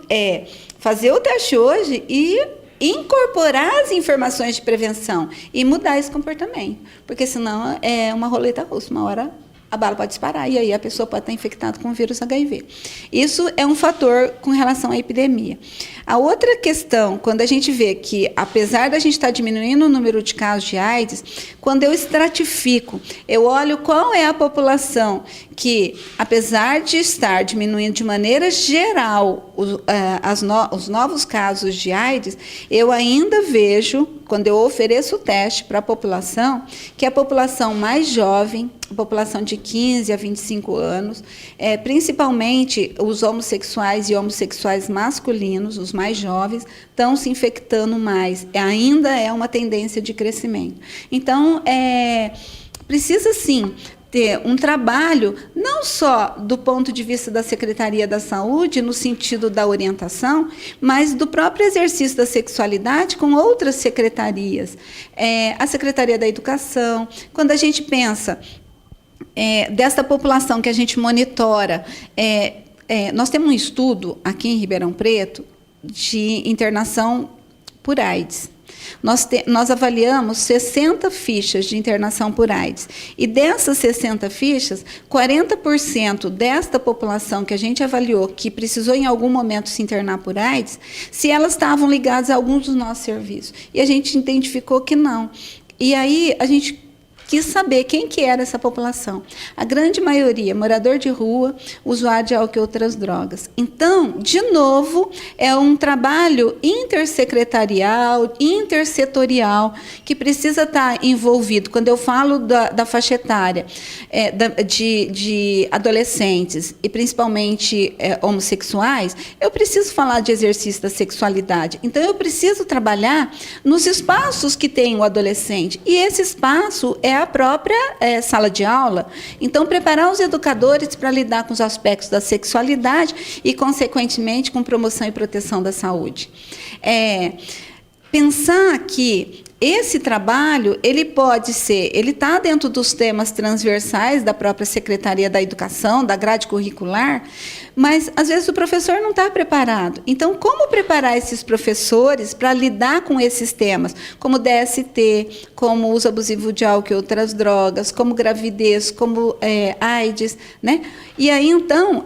fazer o teste hoje e incorporar as informações de prevenção e mudar esse comportamento. Porque senão é uma roleta russa, uma hora a bala pode disparar e aí a pessoa pode estar infectada com o vírus HIV. Isso é um fator com relação à epidemia. A outra questão, quando a gente vê que, apesar da gente estar diminuindo o número de casos de AIDS, quando eu estratifico, eu olho qual é a população que, apesar de estar diminuindo de maneira geral os novos casos de AIDS, eu ainda vejo, quando eu ofereço o teste para a população, que a população mais jovem, a população de 15 a 25 anos, principalmente os homossexuais e homossexuais masculinos, os mais jovens, estão se infectando mais. Ainda é uma tendência de crescimento. Então, precisa, sim, ter um trabalho, não só do ponto de vista da Secretaria da Saúde, no sentido da orientação, mas do próprio exercício da sexualidade com outras secretarias. A Secretaria da Educação, quando a gente pensa desta população que a gente monitora, nós temos um estudo aqui em Ribeirão Preto de internação por AIDS. Nós avaliamos 60 fichas de internação por AIDS. E dessas 60 fichas, 40% desta população que a gente avaliou, que precisou em algum momento se internar por AIDS, se elas estavam ligadas a algum dos nossos serviços. E a gente identificou que não. E aí a gente quis saber quem que era essa população. A grande maioria, morador de rua, usuário de álcool e outras drogas. Então, de novo, é um trabalho intersecretarial, intersetorial, que precisa estar envolvido. Quando eu falo da faixa etária de adolescentes, e principalmente homossexuais, eu preciso falar de exercício da sexualidade. Então, eu preciso trabalhar nos espaços que tem o adolescente. E esse espaço é a própria sala de aula. Então, preparar os educadores para lidar com os aspectos da sexualidade e, consequentemente, com promoção e proteção da saúde. Pensar que esse trabalho, ele está dentro dos temas transversais da própria Secretaria da Educação, da grade curricular, mas, às vezes, o professor não está preparado. Então, como preparar esses professores para lidar com esses temas, como DST, como uso abusivo de álcool e outras drogas, como gravidez, como AIDS, né? E aí, então,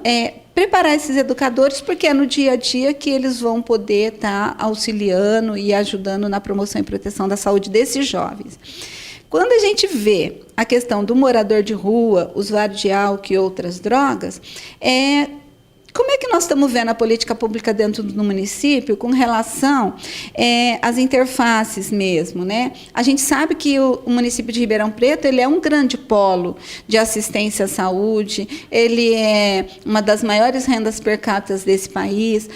preparar esses educadores, porque é no dia a dia que eles vão poder estar auxiliando e ajudando na promoção e proteção da saúde desses jovens. Quando a gente vê a questão do morador de rua, usuário de álcool e outras drogas, como é que nós estamos vendo a política pública dentro do município com relação às interfaces mesmo, né? A gente sabe que o município de Ribeirão Preto ele é um grande polo de assistência à saúde, ele é uma das maiores rendas per capita desse país,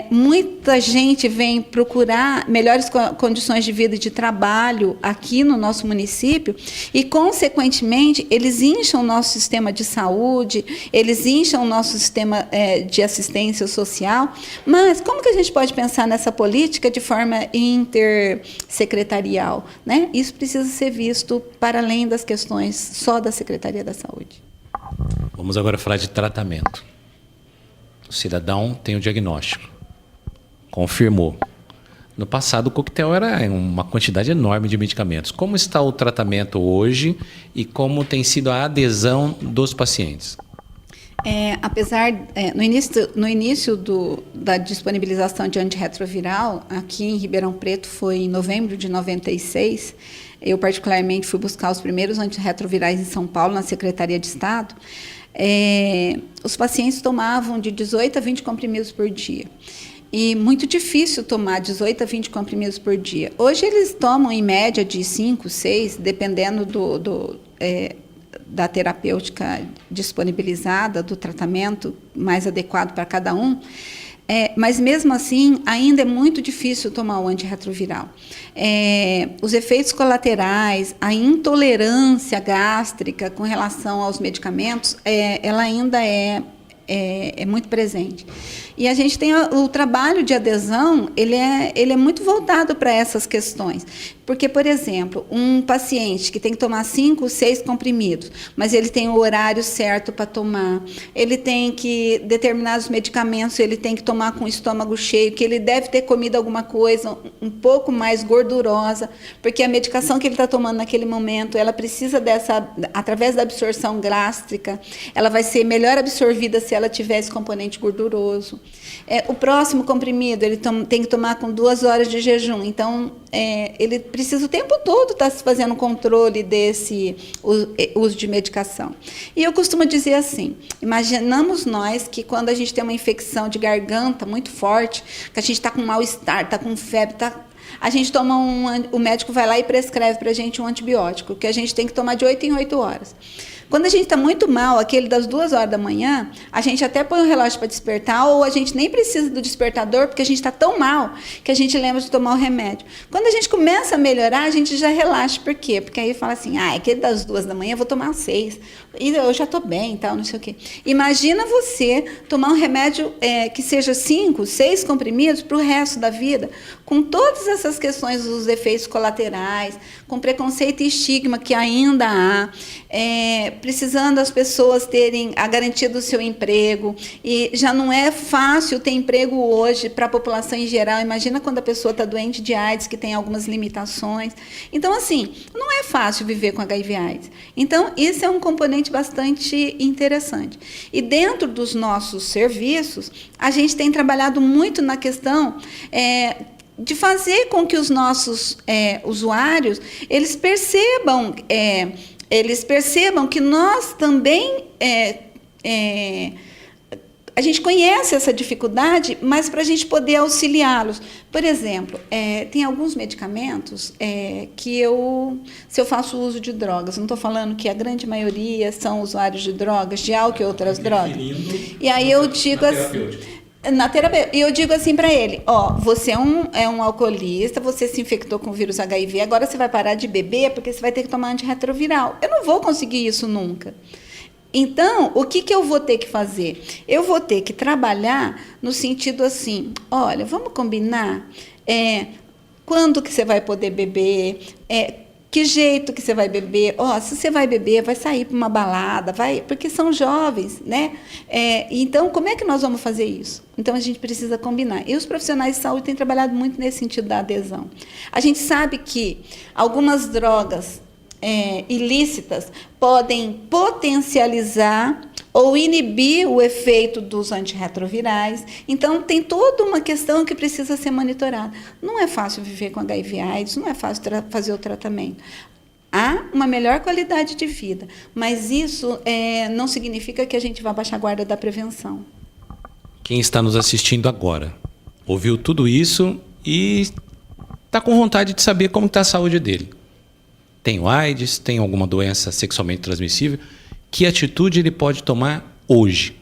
muita gente vem procurar melhores condições de vida e de trabalho aqui no nosso município e, consequentemente, eles incham o nosso sistema de saúde, eles incham o nosso sistema de assistência social, mas como que a gente pode pensar nessa política de forma intersecretarial, né? Isso precisa ser visto para além das questões só da Secretaria da Saúde. Vamos agora falar de tratamento. O cidadão tem o diagnóstico, confirmou. No passado, o coquetel era uma quantidade enorme de medicamentos. Como está o tratamento hoje e como tem sido a adesão dos pacientes? Apesar, no início da disponibilização de antirretroviral, aqui em Ribeirão Preto foi em novembro de 96, eu particularmente fui buscar os primeiros antirretrovirais em São Paulo, na Secretaria de Estado, os pacientes tomavam de 18 a 20 comprimidos por dia. E muito difícil tomar 18 a 20 comprimidos por dia. Hoje eles tomam em média de 5, 6, dependendo da terapêutica disponibilizada, do tratamento mais adequado para cada um, mas mesmo assim ainda é muito difícil tomar o antirretroviral. Os efeitos colaterais, a intolerância gástrica com relação aos medicamentos, ela ainda é muito presente. E a gente tem o trabalho de adesão, ele é muito voltado para essas questões. Porque, por exemplo, um paciente que tem que tomar 5, 6 comprimidos, mas ele tem o horário certo para tomar, ele tem que, determinados medicamentos, ele tem que tomar com o estômago cheio, que ele deve ter comido alguma coisa um pouco mais gordurosa, porque a medicação que ele está tomando naquele momento, ela precisa através da absorção gástrica, ela vai ser melhor absorvida se ela tiver esse componente gorduroso. O próximo comprimido, ele tem que tomar com 2 horas de jejum, então ele precisa o tempo todo estar se fazendo controle desse uso de medicação. E eu costumo dizer assim, imaginamos nós que quando a gente tem uma infecção de garganta muito forte, que a gente está com mal-estar, está com febre, a gente toma o médico vai lá e prescreve para a gente um antibiótico, que a gente tem que tomar de 8 em 8 horas. Quando a gente está muito mal, aquele das 2 horas da manhã, a gente até põe o relógio para despertar, ou a gente nem precisa do despertador, porque a gente está tão mal que a gente lembra de tomar o remédio. Quando a gente começa a melhorar, a gente já relaxa. Por quê? Porque aí fala assim, aquele das 2 da manhã eu vou tomar 6, e eu já estou bem, tal, não sei o quê. Imagina você tomar um remédio que seja 5, 6 comprimidos para o resto da vida, com todas essas questões dos efeitos colaterais, com preconceito e estigma que ainda há, precisando as pessoas terem a garantia do seu emprego, e já não é fácil ter emprego hoje para a população em geral. Imagina quando a pessoa está doente de AIDS, que tem algumas limitações. Então, assim, não é fácil viver com HIV/AIDS. Então, isso é um componente bastante interessante. E dentro dos nossos serviços, a gente tem trabalhado muito na questão de fazer com que os nossos usuários, eles percebam que nós também a gente conhece essa dificuldade, mas para a gente poder auxiliá-los. Por exemplo, tem alguns medicamentos que se eu faço uso de drogas, não estou falando que a grande maioria são usuários de drogas, de álcool e outras drogas. E aí eu digo assim, Na terapia, e eu digo assim para ele, ó, você é um alcoolista, você se infectou com o vírus HIV, agora você vai parar de beber porque você vai ter que tomar antirretroviral. Eu não vou conseguir isso nunca. Então, o que eu vou ter que fazer? Eu vou ter que trabalhar no sentido assim, olha, vamos combinar quando que você vai poder beber, que jeito que você vai beber, se você vai beber, vai sair para uma balada, porque são jovens, né? Então, como é que nós vamos fazer isso? Então, a gente precisa combinar. E os profissionais de saúde têm trabalhado muito nesse sentido da adesão. A gente sabe que algumas drogas ilícitas podem potencializar ou inibir o efeito dos antirretrovirais. Então, tem toda uma questão que precisa ser monitorada. Não é fácil viver com HIV/AIDS, não é fácil fazer o tratamento. Há uma melhor qualidade de vida, mas isso não significa que a gente vá baixar a guarda da prevenção. Quem está nos assistindo agora ouviu tudo isso e está com vontade de saber como está a saúde dele. Tem o AIDS, tem alguma doença sexualmente transmissível? Que atitude ele pode tomar hoje?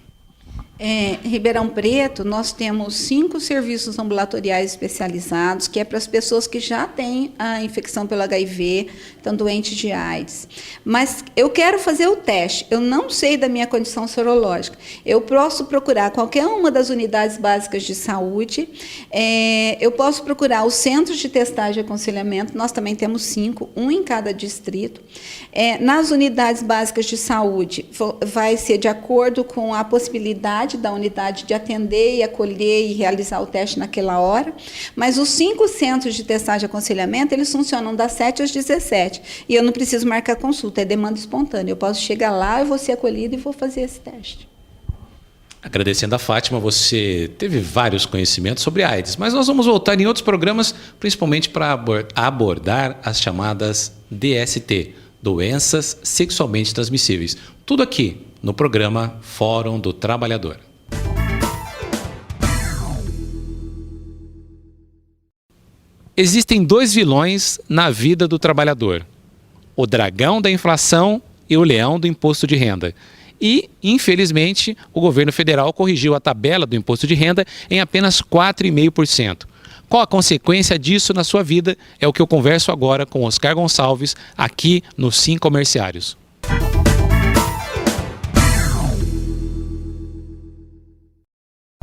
Em Ribeirão Preto, nós temos 5 serviços ambulatoriais especializados, que é para as pessoas que já têm a infecção pelo HIV, estão doentes de AIDS. Mas eu quero fazer o teste, eu não sei da minha condição sorológica. Eu posso procurar qualquer uma das unidades básicas de saúde, eu posso procurar os centros de testagem e aconselhamento, nós também temos 5, um em cada distrito. Nas unidades básicas de saúde, vai ser de acordo com a possibilidade da unidade de atender e acolher e realizar o teste naquela hora, mas os 5 centros de testagem e aconselhamento, eles funcionam das 7 às 17, e eu não preciso marcar consulta, é demanda espontânea, eu posso chegar lá, eu vou ser acolhida e vou fazer esse teste. Agradecendo a Fátima, você teve vários conhecimentos sobre AIDS, mas nós vamos voltar em outros programas, principalmente para abordar as chamadas DST, doenças sexualmente transmissíveis. Tudo aqui no programa Fórum do Trabalhador. Existem 2 vilões na vida do trabalhador: o dragão da inflação e o leão do imposto de renda. E, infelizmente, o governo federal corrigiu a tabela do imposto de renda em apenas 4,5%. Qual a consequência disso na sua vida? É o que eu converso agora com Oscar Gonçalves, aqui no Sim Comerciários.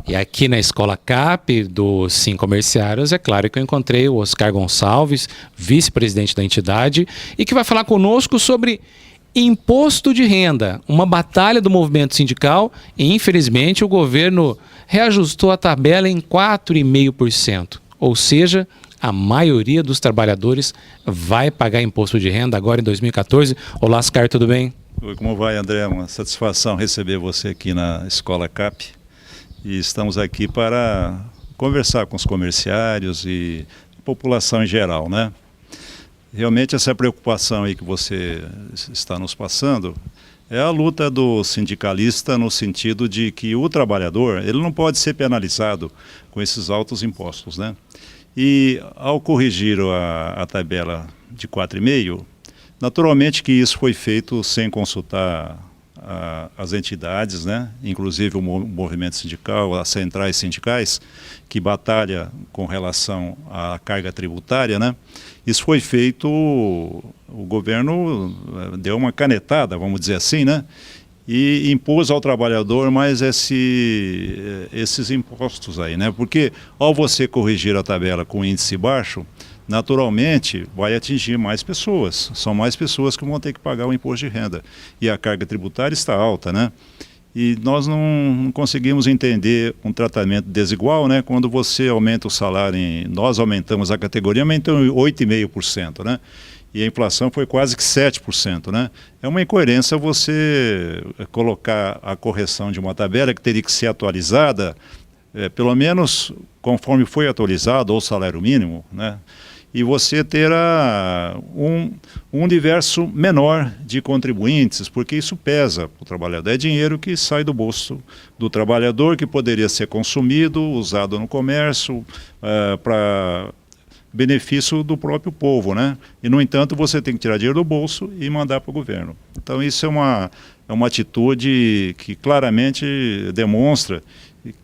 E aqui na Escola CAP do Sim Comerciários, é claro que eu encontrei o Oscar Gonçalves, vice-presidente da entidade, e que vai falar conosco sobre imposto de renda, uma batalha do movimento sindical, e infelizmente o governo reajustou a tabela em 4,5%. Ou seja, a maioria dos trabalhadores vai pagar imposto de renda agora em 2014. Olá, Oscar, tudo bem? Oi, como vai, André? Uma satisfação receber você aqui na Escola CAP. E estamos aqui para conversar com os comerciários e a população em geral, né? Realmente essa preocupação aí que você está nos passando é a luta do sindicalista no sentido de que o trabalhador, ele não pode ser penalizado com esses altos impostos, né? E ao corrigir a tabela de 4,5%, naturalmente que isso foi feito sem consultar as entidades, né? Inclusive o movimento sindical, as centrais sindicais, que batalha com relação à carga tributária, né? Isso foi feito, o governo deu uma canetada, vamos dizer assim, né? E impôs ao trabalhador mais esses impostos aí, né? Porque ao você corrigir a tabela com índice baixo, naturalmente vai atingir mais pessoas. São mais pessoas que vão ter que pagar o imposto de renda. E a carga tributária está alta, né? E nós não conseguimos entender um tratamento desigual, né? Quando você aumenta o salário, nós aumentamos a categoria, aumentou 8,5%, né? E a inflação foi quase que 7%, né? É uma incoerência você colocar a correção de uma tabela que teria que ser atualizada, pelo menos conforme foi atualizado, ou salário mínimo, né? E você ter um universo menor de contribuintes, porque isso pesa para o trabalhador. É dinheiro que sai do bolso do trabalhador, que poderia ser consumido, usado no comércio, para benefício do próprio povo, né? E, no entanto, você tem que tirar dinheiro do bolso e mandar para o governo. Então, isso é uma atitude que claramente demonstra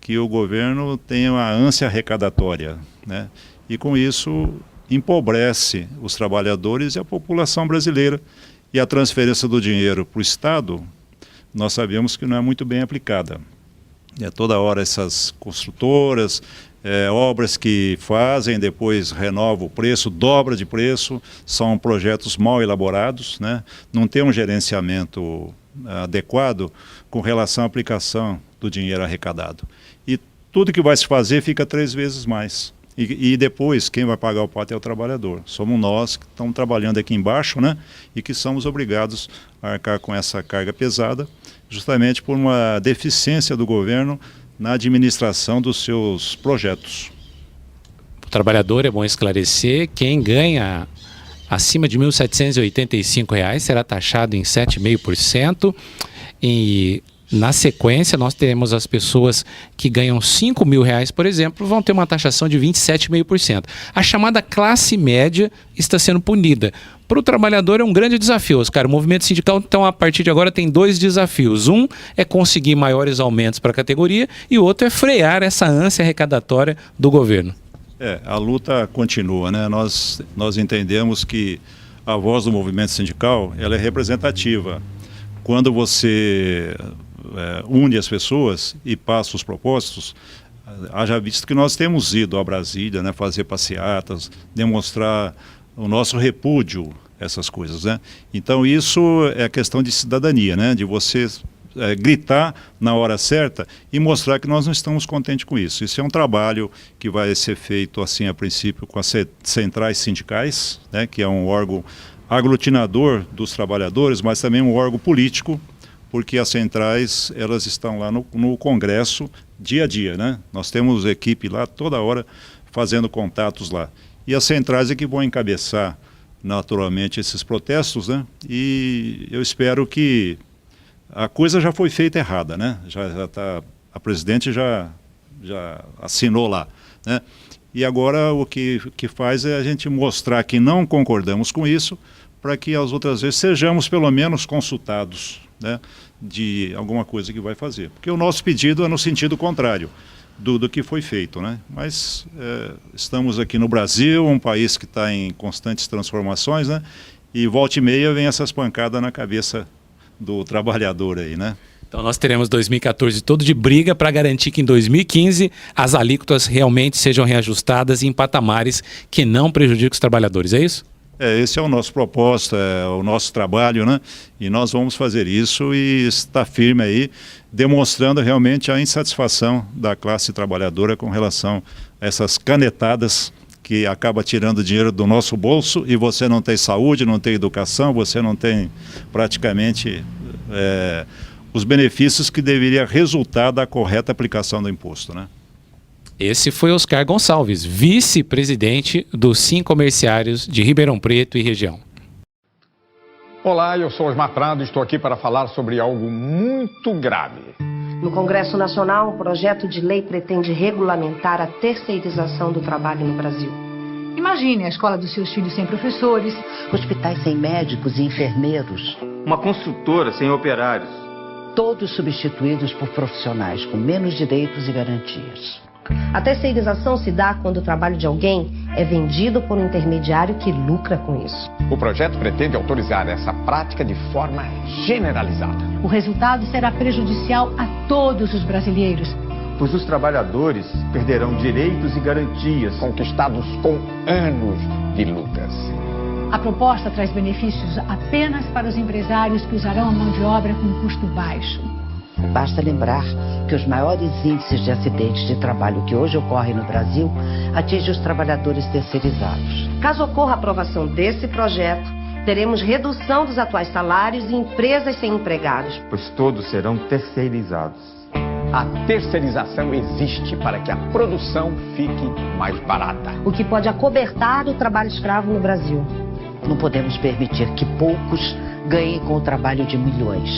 que o governo tem uma ânsia arrecadatória, né? E com isso empobrece os trabalhadores e a população brasileira. E a transferência do dinheiro para o Estado, nós sabemos que não é muito bem aplicada. Toda hora essas construtoras, obras que fazem, depois renovam o preço, dobra de preço, são projetos mal elaborados, né? Não tem um gerenciamento adequado com relação à aplicação do dinheiro arrecadado. E tudo que vai se fazer fica 3 vezes mais. E depois, quem vai pagar o pato é o trabalhador. Somos nós que estamos trabalhando aqui embaixo, né? E que somos obrigados a arcar com essa carga pesada, justamente por uma deficiência do governo na administração dos seus projetos. O trabalhador, é bom esclarecer, quem ganha acima de R$ 1.785 será taxado em 7,5%. E na sequência, nós teremos as pessoas que ganham R$5.000, por exemplo, vão ter uma taxação de 27,5%. A chamada classe média está sendo punida. Para o trabalhador é um grande desafio, Oscar. O movimento sindical, então, a partir de agora, tem 2 desafios. Um é conseguir maiores aumentos para a categoria e o outro é frear essa ânsia arrecadatória do governo. A luta continua, né? Nós entendemos que a voz do movimento sindical ela é representativa. Quando você une as pessoas e passa os propósitos, haja visto que nós temos ido a Brasília, né, fazer passeatas, demonstrar o nosso repúdio a essas coisas, né? Então isso é questão de cidadania, né? De você gritar na hora certa e mostrar que nós não estamos contentes com isso. Isso é um trabalho que vai ser feito assim a princípio com as centrais sindicais, né, que é um órgão aglutinador dos trabalhadores, mas também um órgão político, porque as centrais elas estão lá no Congresso dia a dia, né? Nós temos equipe lá toda hora fazendo contatos lá. E as centrais é que vão encabeçar naturalmente esses protestos, né? E eu espero que a coisa já foi feita errada, né? Já tá, a presidente já assinou lá, né? E agora o que faz é a gente mostrar que não concordamos com isso, para que as outras vezes sejamos pelo menos consultados, né, de alguma coisa que vai fazer. Porque o nosso pedido é no sentido contrário do que foi feito, né? Mas estamos aqui no Brasil, um país que está em constantes transformações, né? E volta e meia vem essas pancadas na cabeça do trabalhador aí, né? Então nós teremos 2014 todo de briga para garantir que em 2015 as alíquotas realmente sejam reajustadas em patamares que não prejudiquem os trabalhadores, é isso? Esse é o nosso propósito, é o nosso trabalho, né? E nós vamos fazer isso e está firme aí, demonstrando realmente a insatisfação da classe trabalhadora com relação a essas canetadas que acaba tirando dinheiro do nosso bolso e você não tem saúde, não tem educação, você não tem praticamente os benefícios que deveria resultar da correta aplicação do imposto, né? Esse foi Oscar Gonçalves, vice-presidente do Sincomerciários de Ribeirão Preto e região. Olá, eu sou Osmar Prado e estou aqui para falar sobre algo muito grave. No Congresso Nacional, um projeto de lei pretende regulamentar a terceirização do trabalho no Brasil. Imagine a escola dos seus filhos sem professores, hospitais sem médicos e enfermeiros, uma construtora sem operários. Todos substituídos por profissionais com menos direitos e garantias. A terceirização se dá quando o trabalho de alguém é vendido por um intermediário que lucra com isso. O projeto pretende autorizar essa prática de forma generalizada. O resultado será prejudicial a todos os brasileiros, pois os trabalhadores perderão direitos e garantias conquistados com anos de lutas. A proposta traz benefícios apenas para os empresários que usarão a mão de obra com custo baixo. Basta lembrar que os maiores índices de acidentes de trabalho que hoje ocorrem no Brasil atingem os trabalhadores terceirizados. Caso ocorra a aprovação desse projeto, teremos redução dos atuais salários e empresas sem empregados. Pois todos serão terceirizados. A terceirização existe para que a produção fique mais barata. O que pode acobertar o trabalho escravo no Brasil. Não podemos permitir que poucos ganhem com o trabalho de milhões.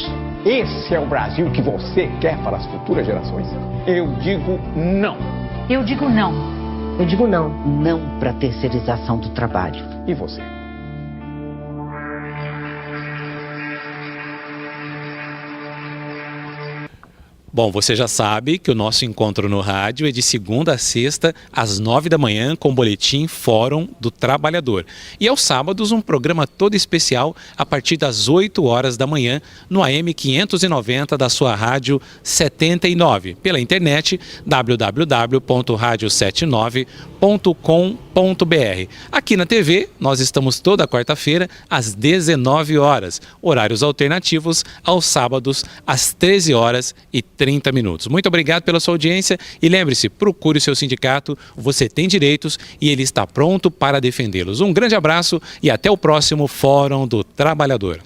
Esse é o Brasil que você quer para as futuras gerações? Eu digo não. Eu digo não. Eu digo não. Não para a terceirização do trabalho. E você? Bom, você já sabe que o nosso encontro no rádio é de segunda a sexta, às 9 da manhã, com o boletim Fórum do Trabalhador. E aos sábados, um programa todo especial a partir das 8 horas da manhã, no AM 590 da sua rádio 79. Pela internet, www.radio79.com.br. Aqui na TV, nós estamos toda quarta-feira, às 19 horas. Horários alternativos aos sábados, às 13 horas e 30 minutos. Muito obrigado pela sua audiência e lembre-se, procure o seu sindicato, você tem direitos e ele está pronto para defendê-los. Um grande abraço e até o próximo Fórum do Trabalhador.